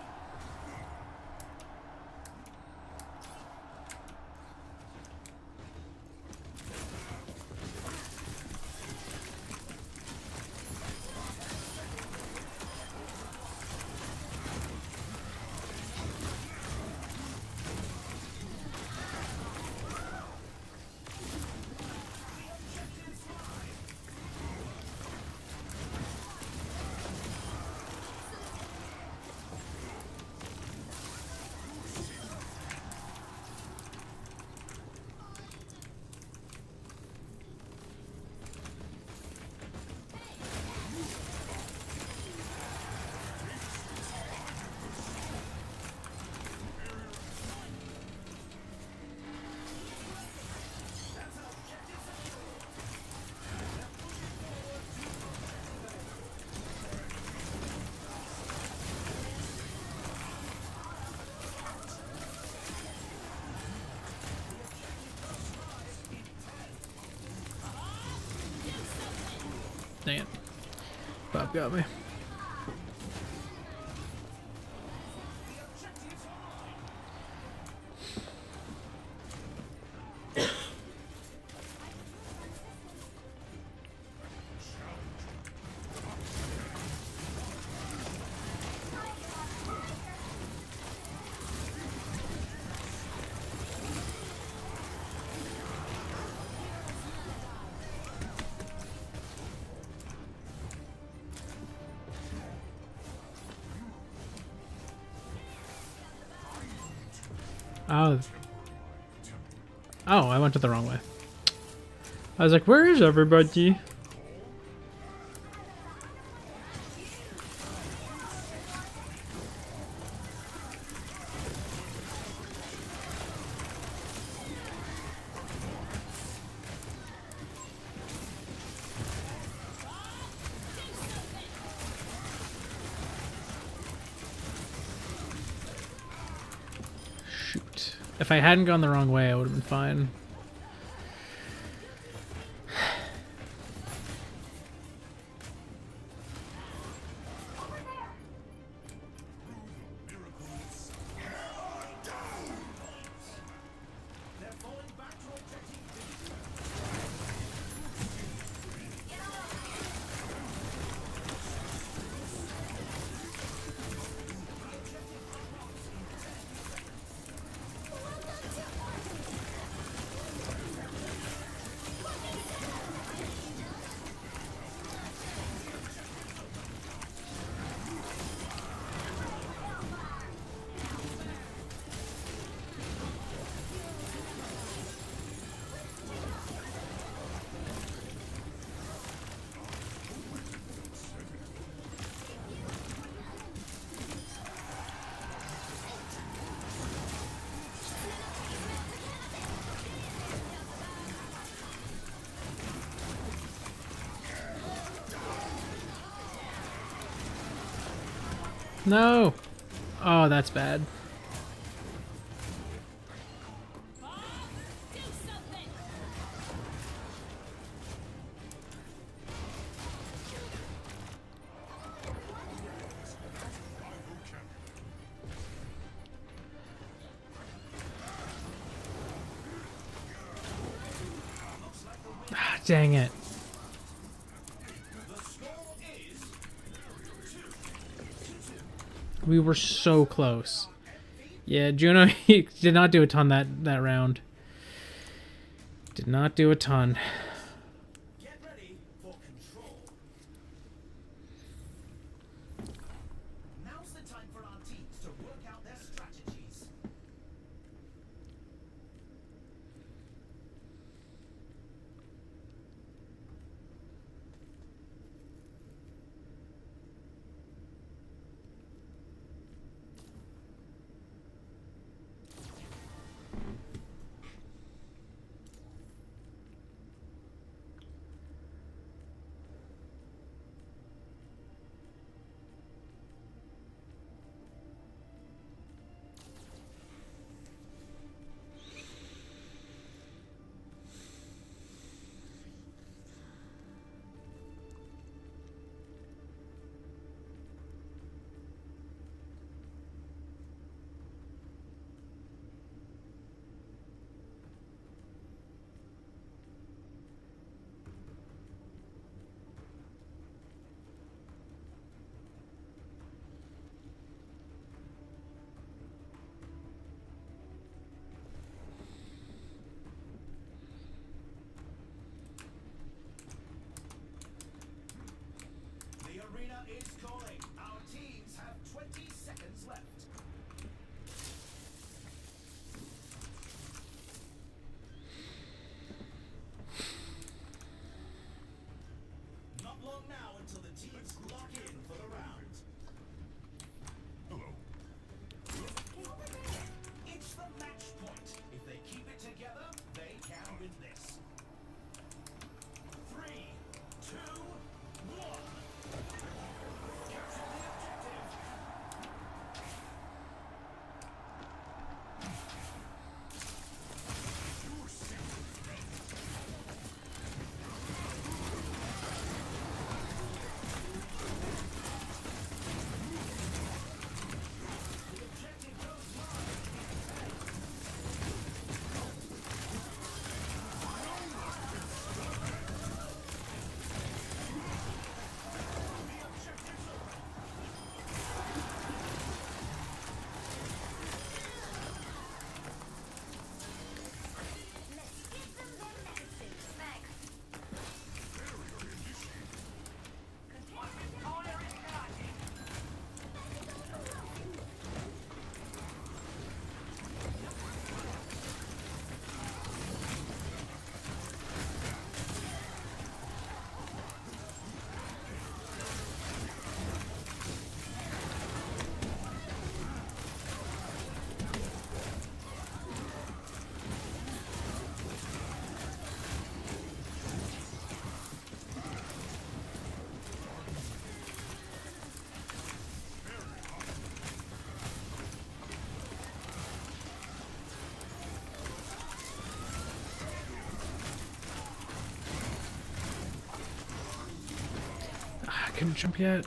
Dang it. Bob got me. Oh. Oh, I went to the wrong way. I was like, where is everybody? Shoot. If I hadn't gone the wrong way, I would have been fine. They're falling back to objective B. No. Oh, that's bad. Do something. Ah, dang it. The score is We were so close. Yeah, Juno he did not do a ton that round. Did not do a ton. get ready for control. Now's the time for our teams to work out their strategies. The arena is calling. Our teams have 20 seconds left. Not long now until the teams lock in for the round. Hello. It's the match point. If they keep it together, they can win this. 3, 2, 1. Capture the objective. The objective goes live. Let's give them their medicine. Thanks. Ah, I couldn't jump yet.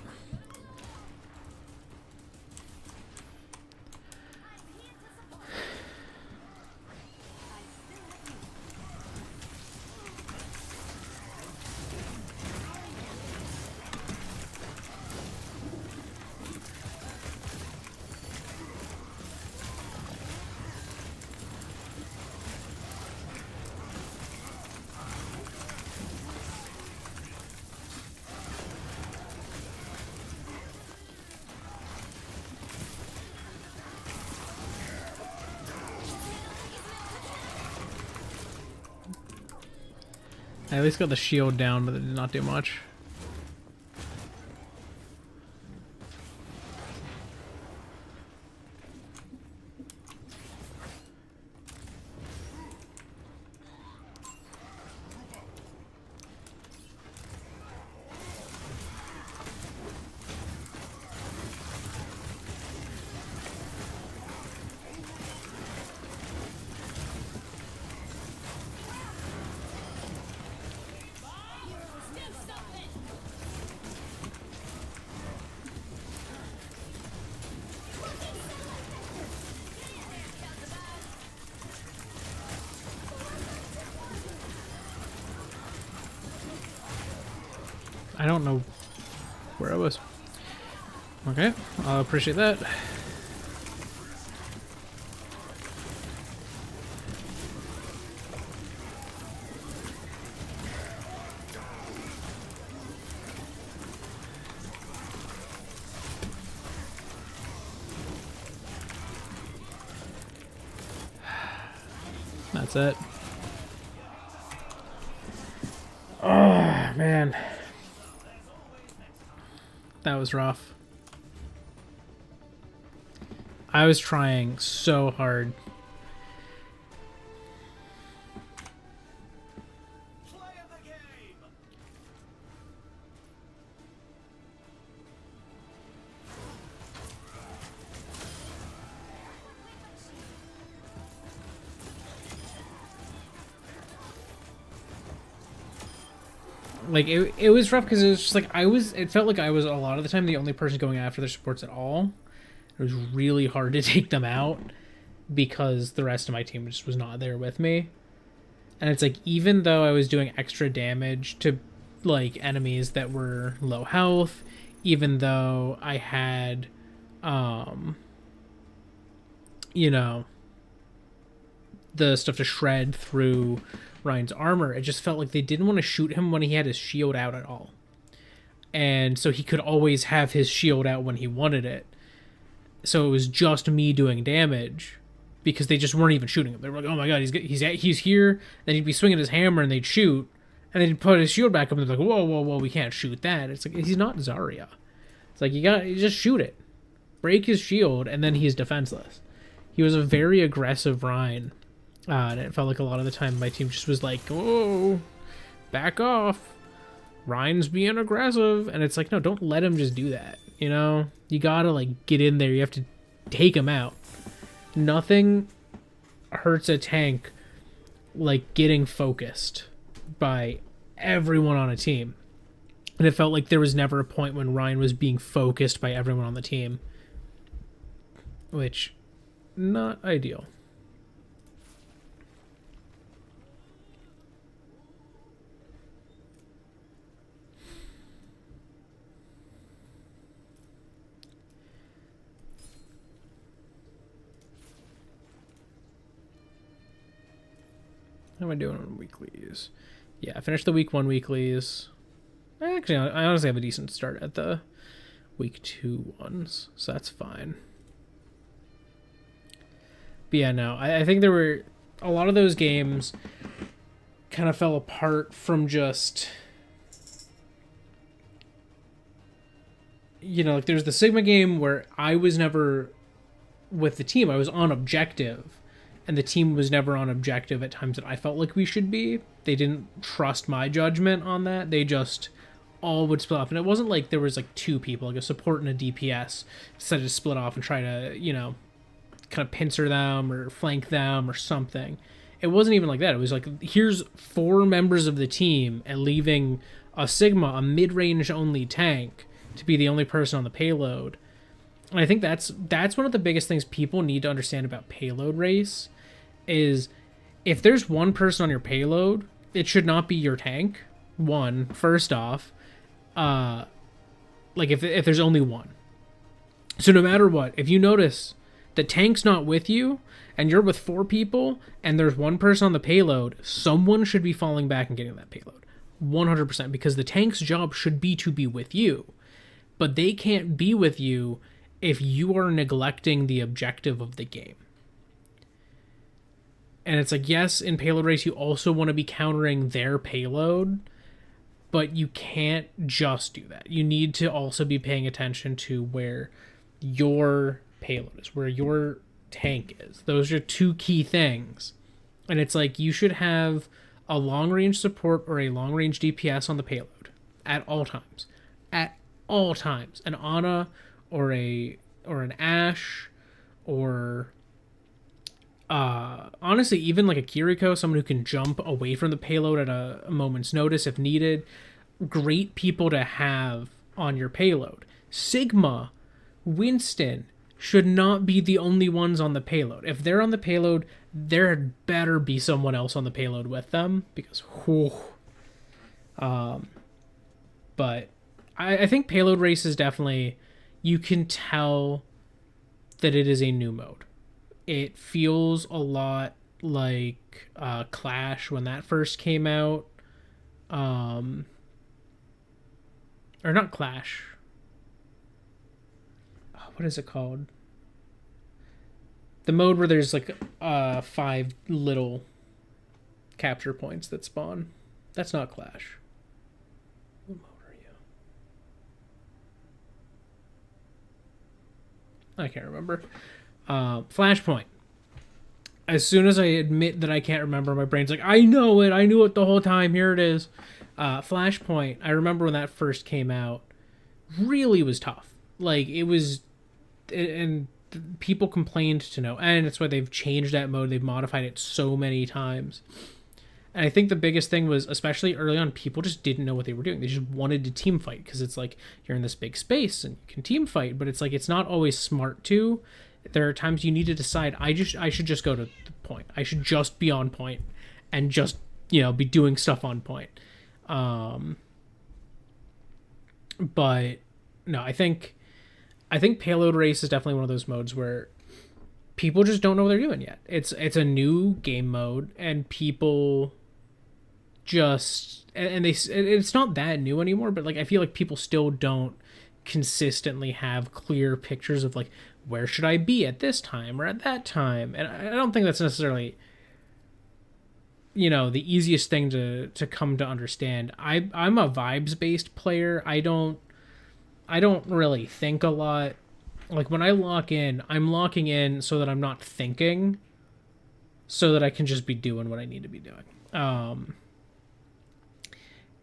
I at least got the shield down, but it did not do much. I don't know where I was. Okay, I'll appreciate that. That's it. Oh, man. That was rough. I was trying so hard. Play of the game. Like, it was rough because it was just like, it felt like I was a lot of the time the only person going after their supports at all. It was really hard to take them out because the rest of my team just was not there with me. And it's like, even though I was doing extra damage to, like, enemies that were low health, even though I had, you know, the stuff to shred through Ryan's armor, it just felt like they didn't want to shoot him when he had his shield out at all. And so he could always have his shield out when he wanted it. So it was just me doing damage because they just weren't even shooting him. They were like, oh my god, he's here. Then he'd be swinging his hammer and they'd shoot. And they'd put his shield back up and they're like, whoa, we can't shoot that. It's like, he's not Zarya. It's like, you just shoot it. Break his shield and then he's defenseless. He was a very aggressive Ryan. And it felt like a lot of the time my team just was like, oh, back off. Ryan's being aggressive. And it's like, no, don't let him just do that. You know? You gotta, like, get in there. You have to take him out. Nothing hurts a tank like getting focused by everyone on a team. And it felt like there was never a point when Ryan was being focused by everyone on the team. Which, not ideal. How am I doing on weeklies? Yeah, I finished the week 1 weeklies. Actually, I honestly have a decent start at the week 2 ones, so that's fine. But yeah, no, I think there were a lot of those games kind of fell apart from just, you know, like there's the Sigma game where I was never with the team. I was on objective. And the team was never on objective at times that I felt like we should be. They didn't trust my judgment on that. They just all would split off. And it wasn't like there was like 2 people, like a support and a DPS, decided to split off and try to, you know, kind of pincer them or flank them or something. It wasn't even like that. It was like, here's 4 members of the team and leaving a Sigma, a mid-range only tank, to be the only person on the payload. And I think that's one of the biggest things people need to understand about payload race. Is if there's one person on your payload, it should not be your tank. First off, like if there's only one. So no matter what, if you notice the tank's not with you and you're with 4 people and there's one person on the payload, someone should be falling back and getting that payload. 100%, because the tank's job should be to be with you. But they can't be with you if you are neglecting the objective of the game. And it's like, yes, in payload race, you also want to be countering their payload, but you can't just do that. You need to also be paying attention to where your payload is, where your tank is. Those are 2 key things. And it's like, you should have a long-range support or a long-range DPS on the payload at all times. At all times. An Ana or an Ashe or... honestly, even like a Kiriko, someone who can jump away from the payload at a moment's notice if needed. Great people to have on your payload. Sigma, Winston should not be the only ones on the payload. If they're on the payload, there better be someone else on the payload with them, because but But I think Payload Race is definitely, you can tell that it is a new mode. It feels a lot like Clash when that first came out. Or not Clash. Oh, what is it called? The mode where there's like 5 little capture points that spawn. That's not Clash. What mode are you? I can't remember. Flashpoint. As soon as I admit that I can't remember, my brain's like, I know it. I knew it the whole time. Here it is. Flashpoint. I remember when that first came out. Really was tough. Like, it was... And people complained to no end. That's why they've changed that mode. They've modified it so many times. And I think the biggest thing was, especially early on, people just didn't know what they were doing. They just wanted to team fight because it's like you're in this big space and you can team fight, but it's like it's not always smart to. There are times you need to decide, I should just go to the point. I should just be on point and just, be doing stuff on point. But no, I think Payload Race is definitely one of those modes where people just don't know what they're doing yet. It's a new game mode, and people just, and it's not that new anymore, but like I feel like people still don't consistently have clear pictures of like, where should I be at this time or at that time. And I don't think that's necessarily the easiest thing to come to understand. I'm a vibes based player. I don't really think a lot. Like when I lock in, I'm locking in so that I'm not thinking, so that I can just be doing what I need to be doing.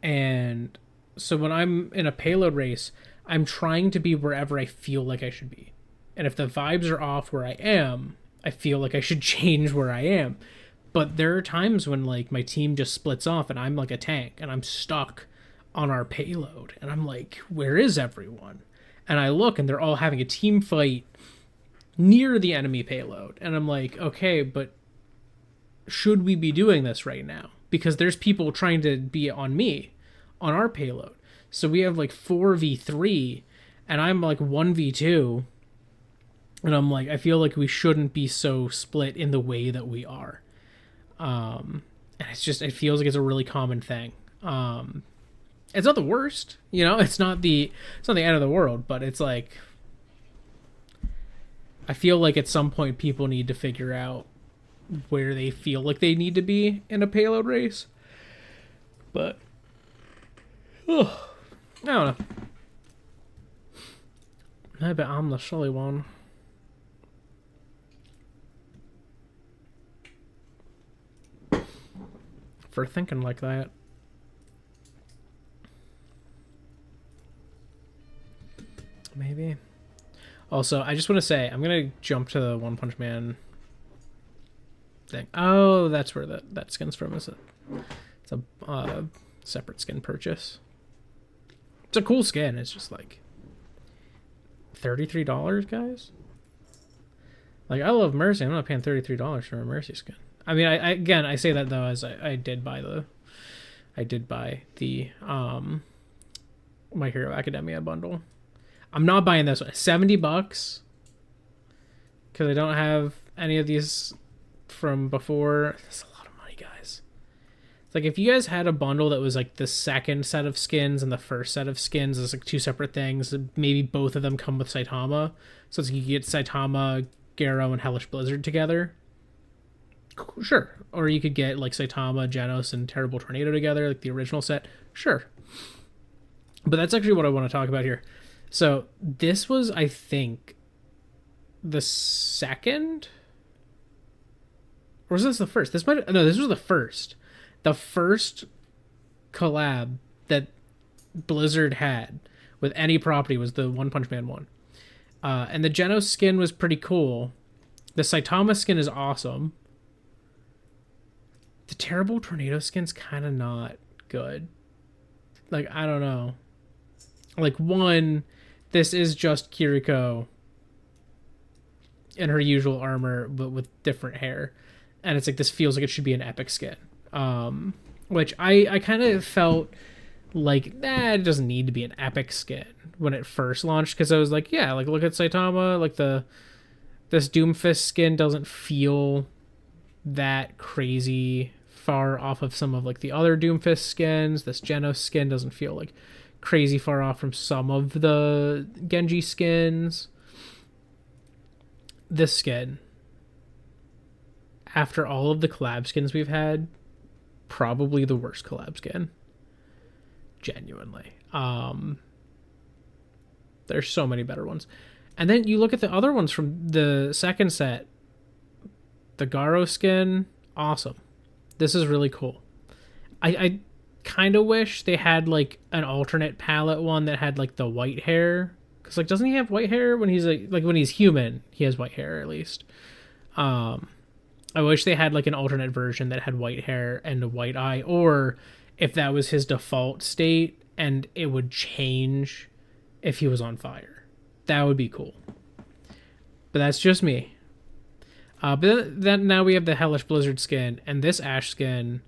And so when I'm in a payload race, I'm trying to be wherever I feel like I should be. And if the vibes are off where I am, I feel like I should change where I am. But there are times when like my team just splits off and I'm like a tank and I'm stuck on our payload. And I'm like, where is everyone? And I look and they're all having a team fight near the enemy payload. And I'm like, okay, but should we be doing this right now? Because there's people trying to be on me, on our payload. So we have like 4v3 and I'm like 1v2. And I'm like, I feel like we shouldn't be so split in the way that we are. And it's just, it feels like it's a really common thing. It's not the worst, it's not the end of the world, but it's like, I feel like at some point people need to figure out where they feel like they need to be in a payload race. But, I don't know. Maybe I'm the silly one. For thinking like that. Maybe. Also, I just want to say, I'm going to jump to the One Punch Man thing. Oh, that's where that skin's from, is it? It's a separate skin purchase. It's a cool skin. It's just like $33, guys. Like, I love Mercy. I'm not paying $33 for a Mercy skin. I mean, I say that though, as I did buy the My Hero Academia bundle. I'm not buying this one. $70 because I don't have any of these from before. That's a lot of money, guys. It's like if you guys had a bundle that was like the second set of skins and the first set of skins is like 2 separate things. Maybe both of them come with Saitama, so it's like you get Saitama, Garo, and Hellish Blizzard together. Sure. Or you could get like Saitama, Genos, and Terrible Tornado together, like the original set. Sure. But that's actually what I want to talk about here. So this was, I think, the second? Or was this the first? This was the first. The first collab that Blizzard had with any property was the One Punch Man one. And the Genos skin was pretty cool. The Saitama skin is awesome. The Terrible Tornado skin's kind of not good. Like, I don't know. Like, one, this is just Kiriko in her usual armor, but with different hair. And it's like, this feels like it should be an epic skin. Which I kind of felt like, it doesn't need to be an epic skin when it first launched, because I was like, yeah, like look at Saitama, like this Doomfist skin doesn't feel that crazy far off of some of like the other Doomfist skins. This Genos skin doesn't feel like crazy far off from some of the Genji skins. This skin, after all of the collab skins we've had, probably the worst collab skin. Genuinely. There's so many better ones. And then you look at the other ones from the second set. The Garo skin, awesome. This is really cool. I kind of wish they had like an alternate palette one that had like the white hair. Because like, doesn't he have white hair when he's like when he's human? He has white hair at least. I wish they had like an alternate version that had white hair and a white eye, or if that was his default state and it would change if he was on fire. That would be cool. But that's just me. But then now we have the Hellish Blizzard skin, and this Ash skin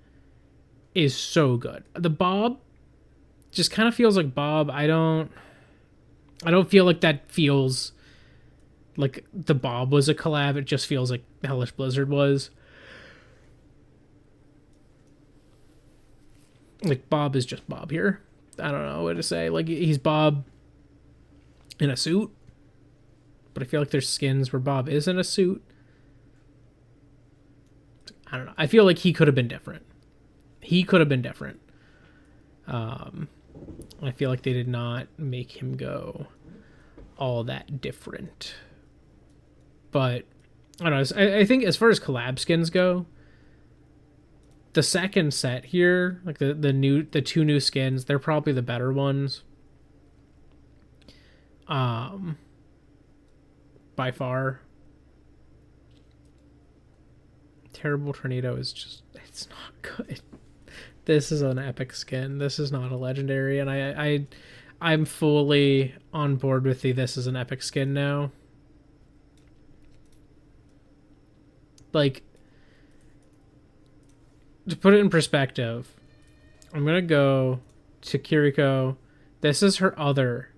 is so good. The Bob just kind of feels like Bob. I don't feel like that feels like the Bob was a collab. It just feels like Hellish Blizzard was. Like, Bob is just Bob here. I don't know what to say. Like, he's Bob in a suit. But I feel like there's skins where Bob is in a suit. I don't know. I feel like he could have been different. He could have been different. I feel like they did not make him go all that different. But I don't know. I think as far as collab skins go, the second set here, like the two new skins, they're probably the better ones. By far. Terrible Tornado is just, it's not good. This is an epic skin. This is not a legendary, and I'm fully on board with this is an epic skin now. Like, to put it in perspective, I'm gonna go to Kiriko. This is her other.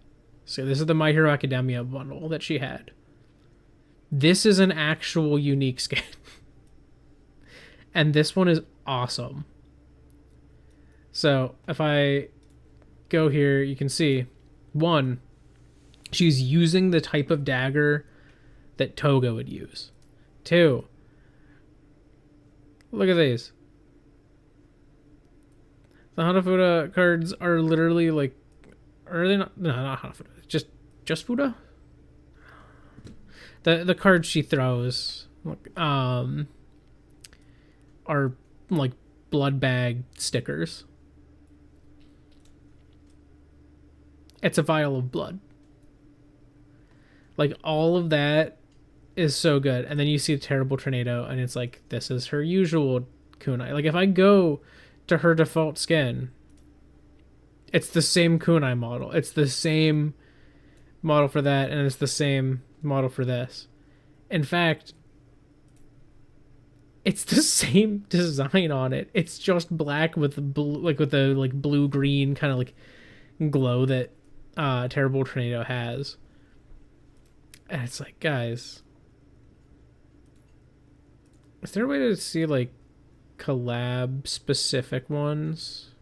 So this is the My Hero Academia bundle that she had. This is an actual unique skin. And this one is awesome. So if I go here, you can see, one, she's using the type of dagger that Toga would use. Two, look at these. The Hanafuda cards are literally like, are they not? No, not Hanafuda. Just Fuda. The cards she throws, are like blood bag stickers. It's a vial of blood. Like, all of that is so good. And then you see a Terrible Tornado, and it's like, this is her usual kunai. Like, if I go to her default skin, it's the same kunai model. It's the same model for that, and it's the same model for this. In fact, it's the same design on it. It's just black with blue, like with the like blue green kind of like glow that Terrible Tornado has. And it's like, guys, is there a way to see like collab specific ones?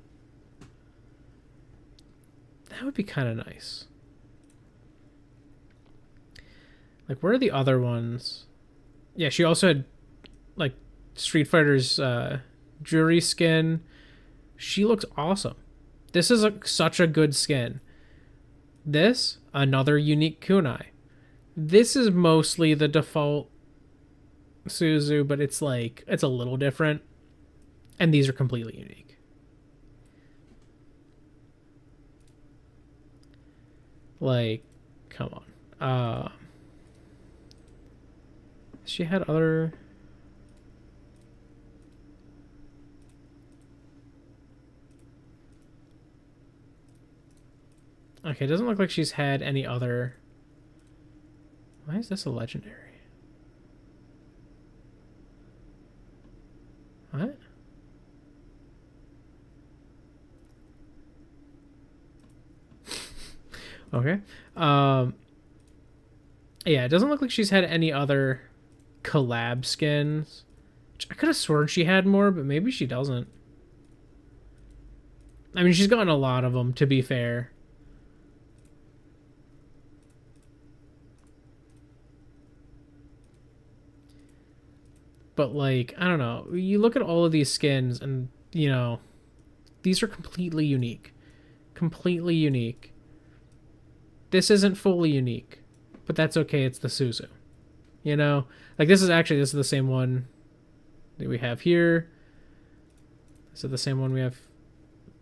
That would be kind of nice. Like, where are the other ones? Yeah, she also had like Street Fighter's Jury skin. She looks awesome. This is such a good skin. This, another unique kunai. This is mostly the default Suzu, but it's like, it's a little different. And these are completely unique. Like, come on. She had other... Okay, it doesn't look like she's had any other... Why is this a legendary? What? Okay. Yeah, it doesn't look like she's had any other collab skins. Which I could have sworn she had more, but maybe she doesn't. I mean, she's gotten a lot of them, to be fair. But, like, I don't know. You look at all of these skins, and, you know, these are completely unique. Completely unique. This isn't fully unique, but that's okay. It's the Suzu. You know? Like, this is the same one that we have here. Is it the same one we have?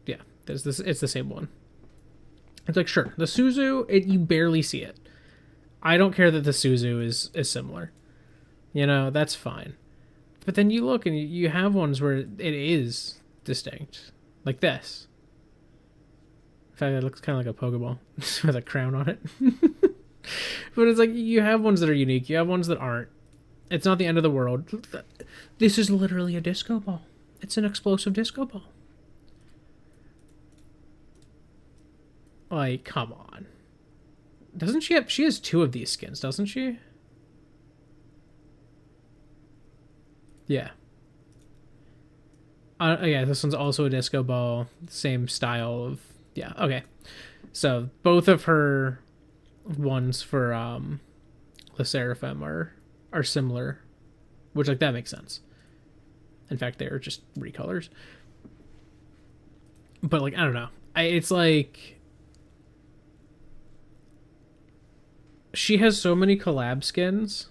Yeah, it's the same one. It's like, sure, the Suzu, you barely see it. I don't care that the Suzu is similar. You know, that's fine. But then you look and you have ones where it is distinct. Like this. In fact, it looks kind of like a Pokeball with a crown on it. But it's like, you have ones that are unique. You have ones that aren't. It's not the end of the world. This is literally a disco ball. It's an explosive disco ball. Like, come on. Doesn't she have... She has 2 of these skins, doesn't she? Yeah. Yeah, this one's also a disco ball. Same style of... Yeah, okay. So, both of her ones for the Seraphim are similar. Which, like, that makes sense. In fact, they're just recolors. But, like, I don't know. It's like... She has so many collab skins...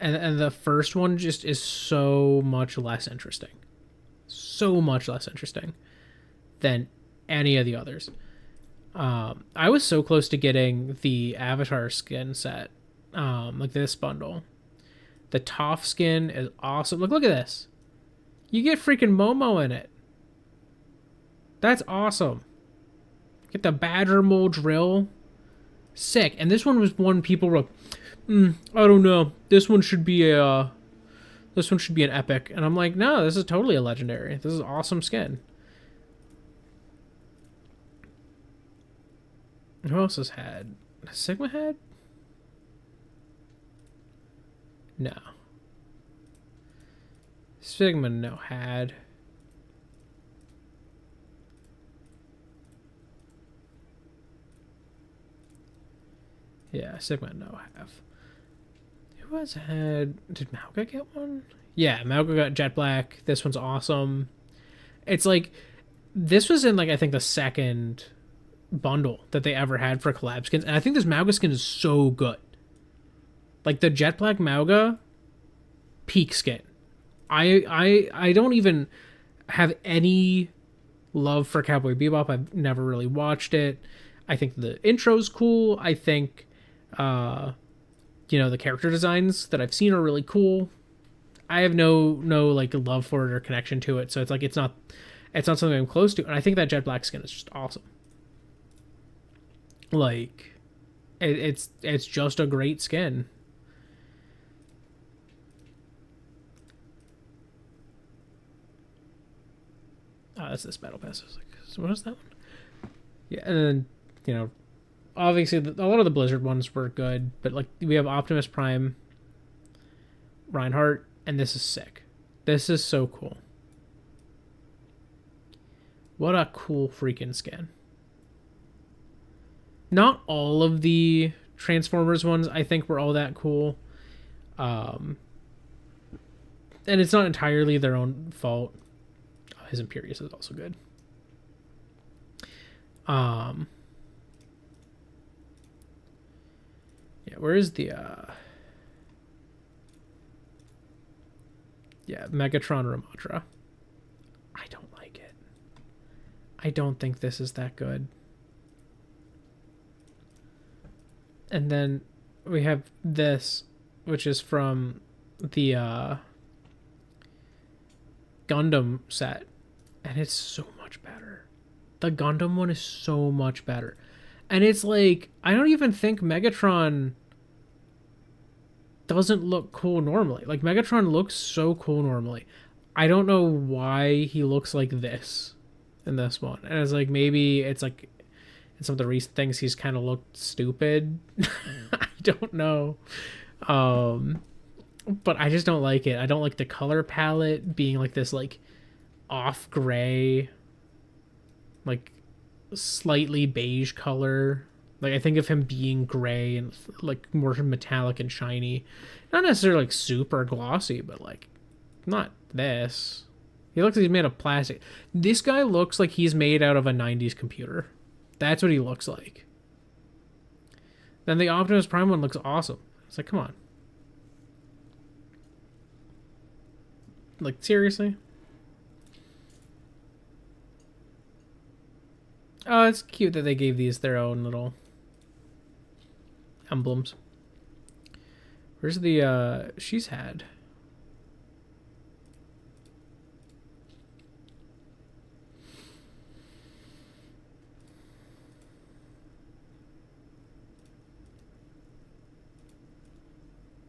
And the first one just is so much less interesting. So much less interesting than any of the others. I was so close to getting the Avatar skin set. Like this bundle. The Toph skin is awesome. Look at this. You get freaking Momo in it. That's awesome. Get the Badger Mole drill. Sick. And this one was one people were like, I don't know. This one should be an epic. And I'm like, no, this is totally a legendary. This is an awesome skin. Who else has had? Has Sigma had? No. Sigma no had. Yeah, Sigma no have. Who has had... Did Mauga get one? Yeah, Mauga got Jet Black. This one's awesome. It's like... This was in, like, I think the second bundle that they ever had for collab skins. And I think this Mauga skin is so good. Like, the Jet Black Mauga... Peak skin. I don't even have any love for Cowboy Bebop. I've never really watched it. I think the intro's cool. I think... the character designs that I've seen are really cool. I have no like love for it or connection to it, so it's like it's not something I'm close to. And I think that Jet Black skin is just awesome. Like, it's just a great skin. Oh, that's this battle pass. I was like, so what is that one? Yeah, and then obviously, a lot of the Blizzard ones were good, but like we have Optimus Prime, Reinhardt, and this is sick. This is so cool. What a cool freaking skin. Not all of the Transformers ones I think were all that cool. And it's not entirely their own fault. Oh, his Imperius is also good. Yeah, where is the Megatron Ramatra? I don't like it. I don't think this is that good. And then we have this, which is from the Gundam set, and it's so much better. The Gundam one is so much better. And it's like, I don't even think Megatron doesn't look cool normally. Like, Megatron looks so cool normally. I don't know why he looks like this in this one. And it's like, maybe it's like and some of the recent things he's kind of looked stupid. I don't know. But I just don't like it. I don't like the color palette being like this, like, off gray, like, slightly beige color. Like, I think of him being gray and, like, more metallic and shiny. Not necessarily, like, super glossy, but, like, not this. He looks like he's made of plastic. This guy looks like he's made out of a 90s computer. That's what he looks like. Then the Optimus Prime one looks awesome. It's like, come on. Like, seriously? Oh, it's cute that they gave these their own little emblems. Where's the, she's had?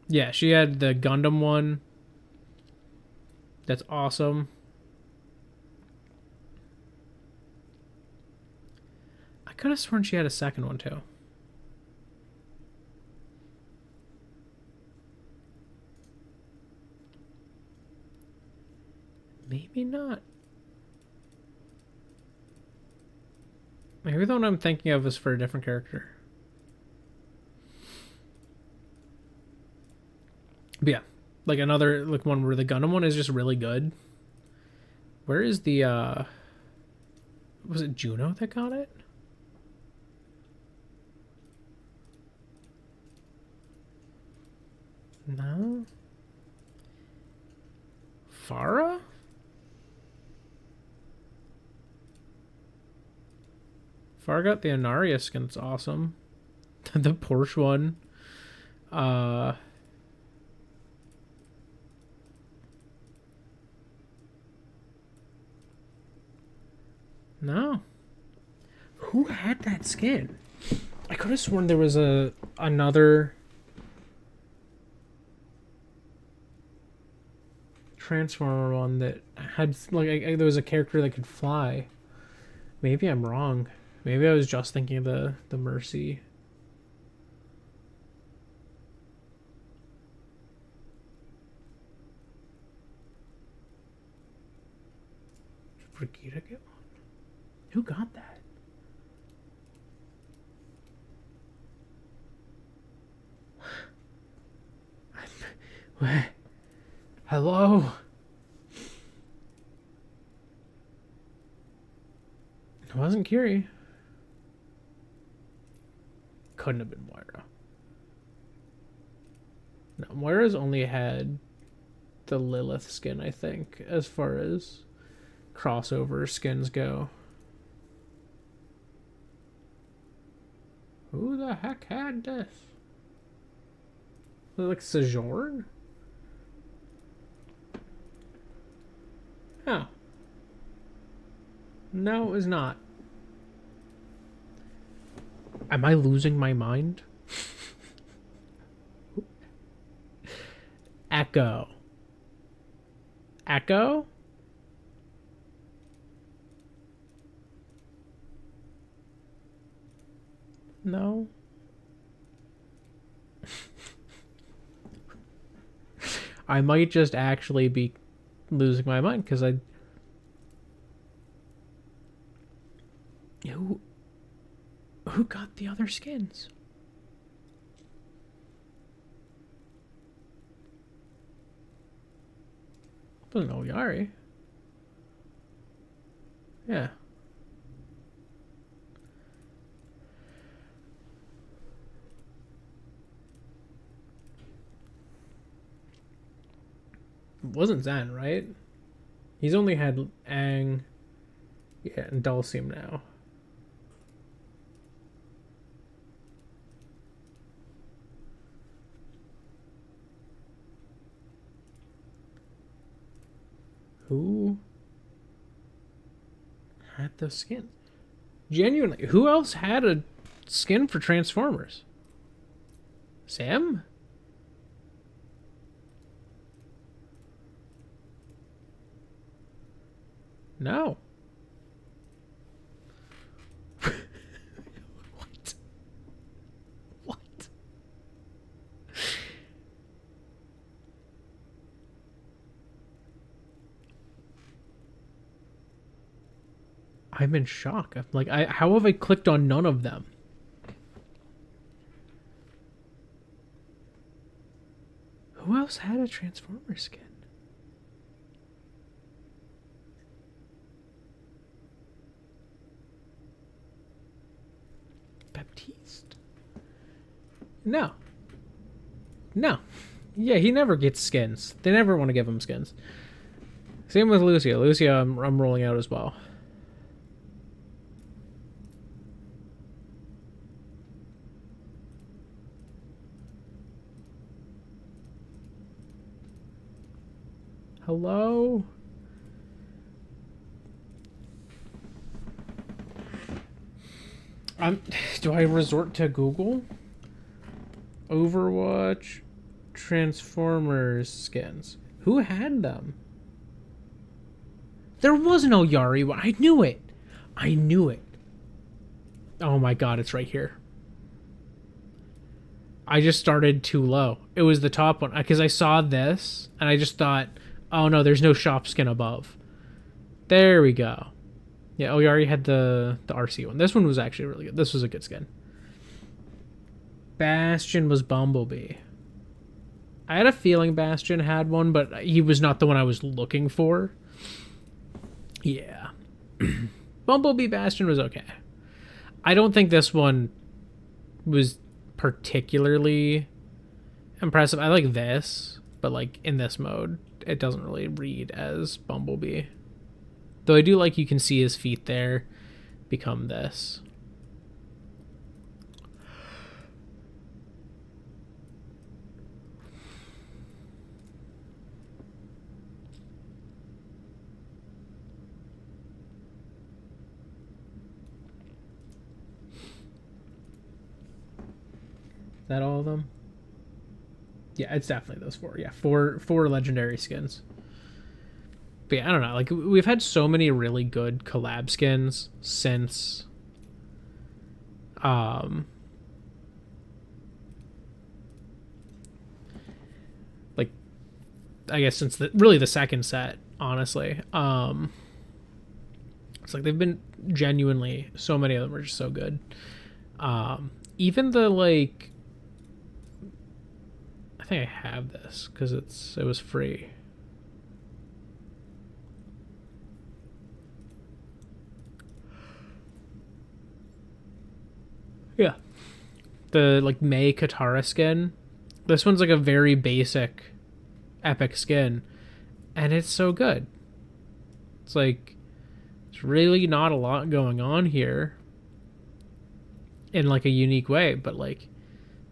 Yeah, she had the Gundam one. That's awesome. I could have sworn she had a second one too. Maybe not. Maybe the one I'm thinking of is for a different character. But yeah, like another, like one where the Gundam one is just really good. Where is the, was it Juno that got it? No. Farah? Farah got the Anaria skin. It's awesome. The Porsche one. No. Who had that skin? I could have sworn there was another Transformer one that had, like, there was a character that could fly. Maybe I'm wrong. Maybe I was just thinking of the Mercy. Did Brigitte get one? Who got that? What? Hello? It wasn't Curie. Couldn't have been Moira. No, Moira's only had the Lilith skin, I think, as far as crossover skins go. Who the heck had this? Was it like Sojourn? Oh. No, it was not. Am I losing my mind? Echo. Echo? No. I might just actually be losing my mind because I... Who got the other skins? Wasn't Oyari. Yeah. It wasn't Zen, right? He's only had Aang, yeah, and Dulcium now. Who had those skins? Genuinely, who else had a skin for Transformers? Sam? No. I'm in shock. I'm like, how have I clicked on none of them? Who else had a Transformer skin? Baptiste? No. No. Yeah, he never gets skins. They never want to give him skins. Same with Lucia. Lucia, I'm rolling out as well. Hello? Do I resort to Google? Overwatch Transformers skins. Who had them? There was no Yari one. I knew it. I knew it. Oh my god, it's right here. I just started too low. It was the top one because I saw this and I just thought, oh no, there's no shop skin above. There we go. Yeah, oh, you already had the RC one. This one was actually really good. This was a good skin. Bastion was Bumblebee. I had a feeling Bastion had one, but he was not the one I was looking for. Yeah. Bumblebee Bastion was okay. I don't think this one was particularly impressive. I like this, but like in this mode, it doesn't really read as Bumblebee. Though I do like you can see his feet there become this. Is that all of them? Yeah, it's definitely those four. Yeah, four legendary skins. But yeah, I don't know. Like, we've had so many really good collab skins since like, I guess since really the second set, honestly. It's like they've been genuinely, so many of them are just so good. Even the, like, I think I have this because it was free. Yeah. The, like, Mei Katara skin. This one's, like, a very basic epic skin. And it's so good. It's, like, there's really not a lot going on here. In, like, a unique way. But, like,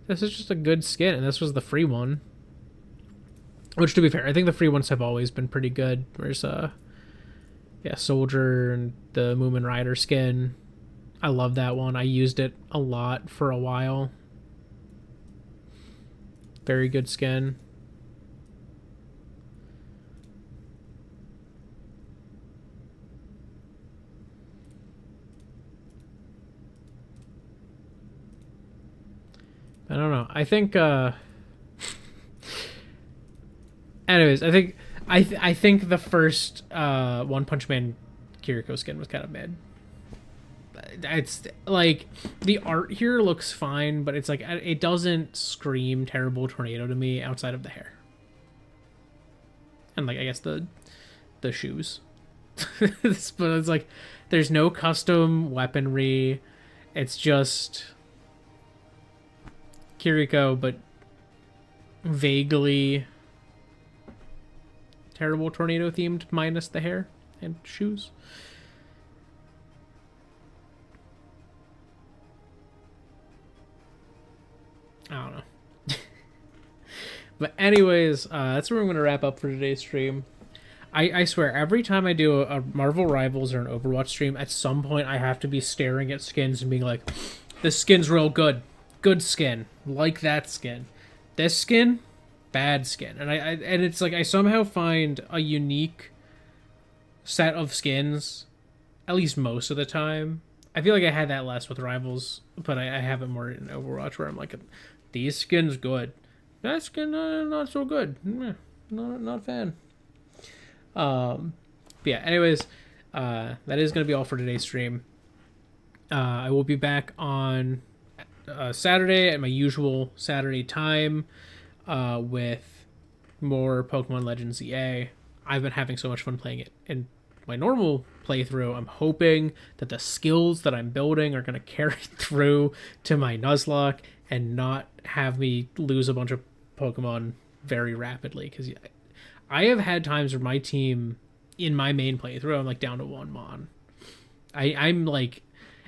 this is just a good skin. And this was the free one. Which, to be fair, I think the free ones have always been pretty good. There's, yeah, Soldier and the Moomin Rider skin. I love that one. I used it a lot for a while. Very good skin. I don't know. I think anyways, I think the first One Punch Man Kiriko skin was kind of mid. It's like the art here looks fine, but it's like it doesn't scream Terrible Tornado to me outside of the hair and, like, I guess the shoes. But it's like there's no custom weaponry. It's just Kiriko, but vaguely Terrible Tornado themed minus the hair and shoes. I don't know. But anyways, that's where I'm going to wrap up for today's stream. I swear, every time I do a Marvel Rivals or an Overwatch stream, at some point I have to be staring at skins and being like, this skin's real good. Good skin. Like that skin. This skin, bad skin. And and it's like I somehow find a unique set of skins, at least most of the time. I feel like I had that less with Rivals, but I have it more in Overwatch where I'm like, these skins good. That skin not so good. Not a fan. But yeah, anyways, that is going to be all for today's stream. I will be back on Saturday at my usual Saturday time with more Pokemon Legends EA. I've been having so much fun playing it. In my normal playthrough, I'm hoping that the skills that I'm building are going to carry through to my Nuzlocke and not have me lose a bunch of Pokemon very rapidly. Because I have had times where my team, in my main playthrough, I'm like down to 1 Mon. I'm like...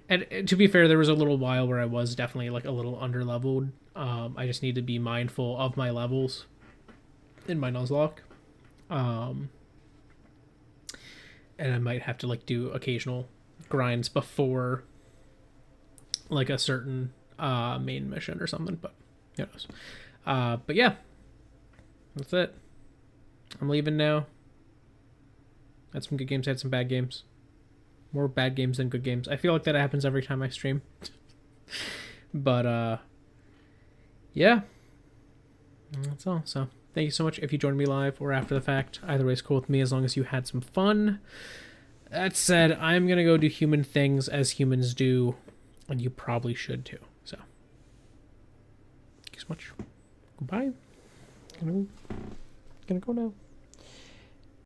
And to be fair, there was a little while where I was definitely like a little under-leveled. I just need to be mindful of my levels in my Nuzlocke. And I might have to like do occasional grinds before like a certain main mission or something, but who knows. But yeah, that's it. I'm leaving now. Had some good games, had some bad games. More bad games than good games. I feel like that happens every time I stream. But yeah, that's all. So thank you so much if you joined me live or after the fact. Either way is cool with me as long as you had some fun. That said, I'm going to go do human things as humans do, and you probably should too. So thank you so much. Goodbye. Gonna go now.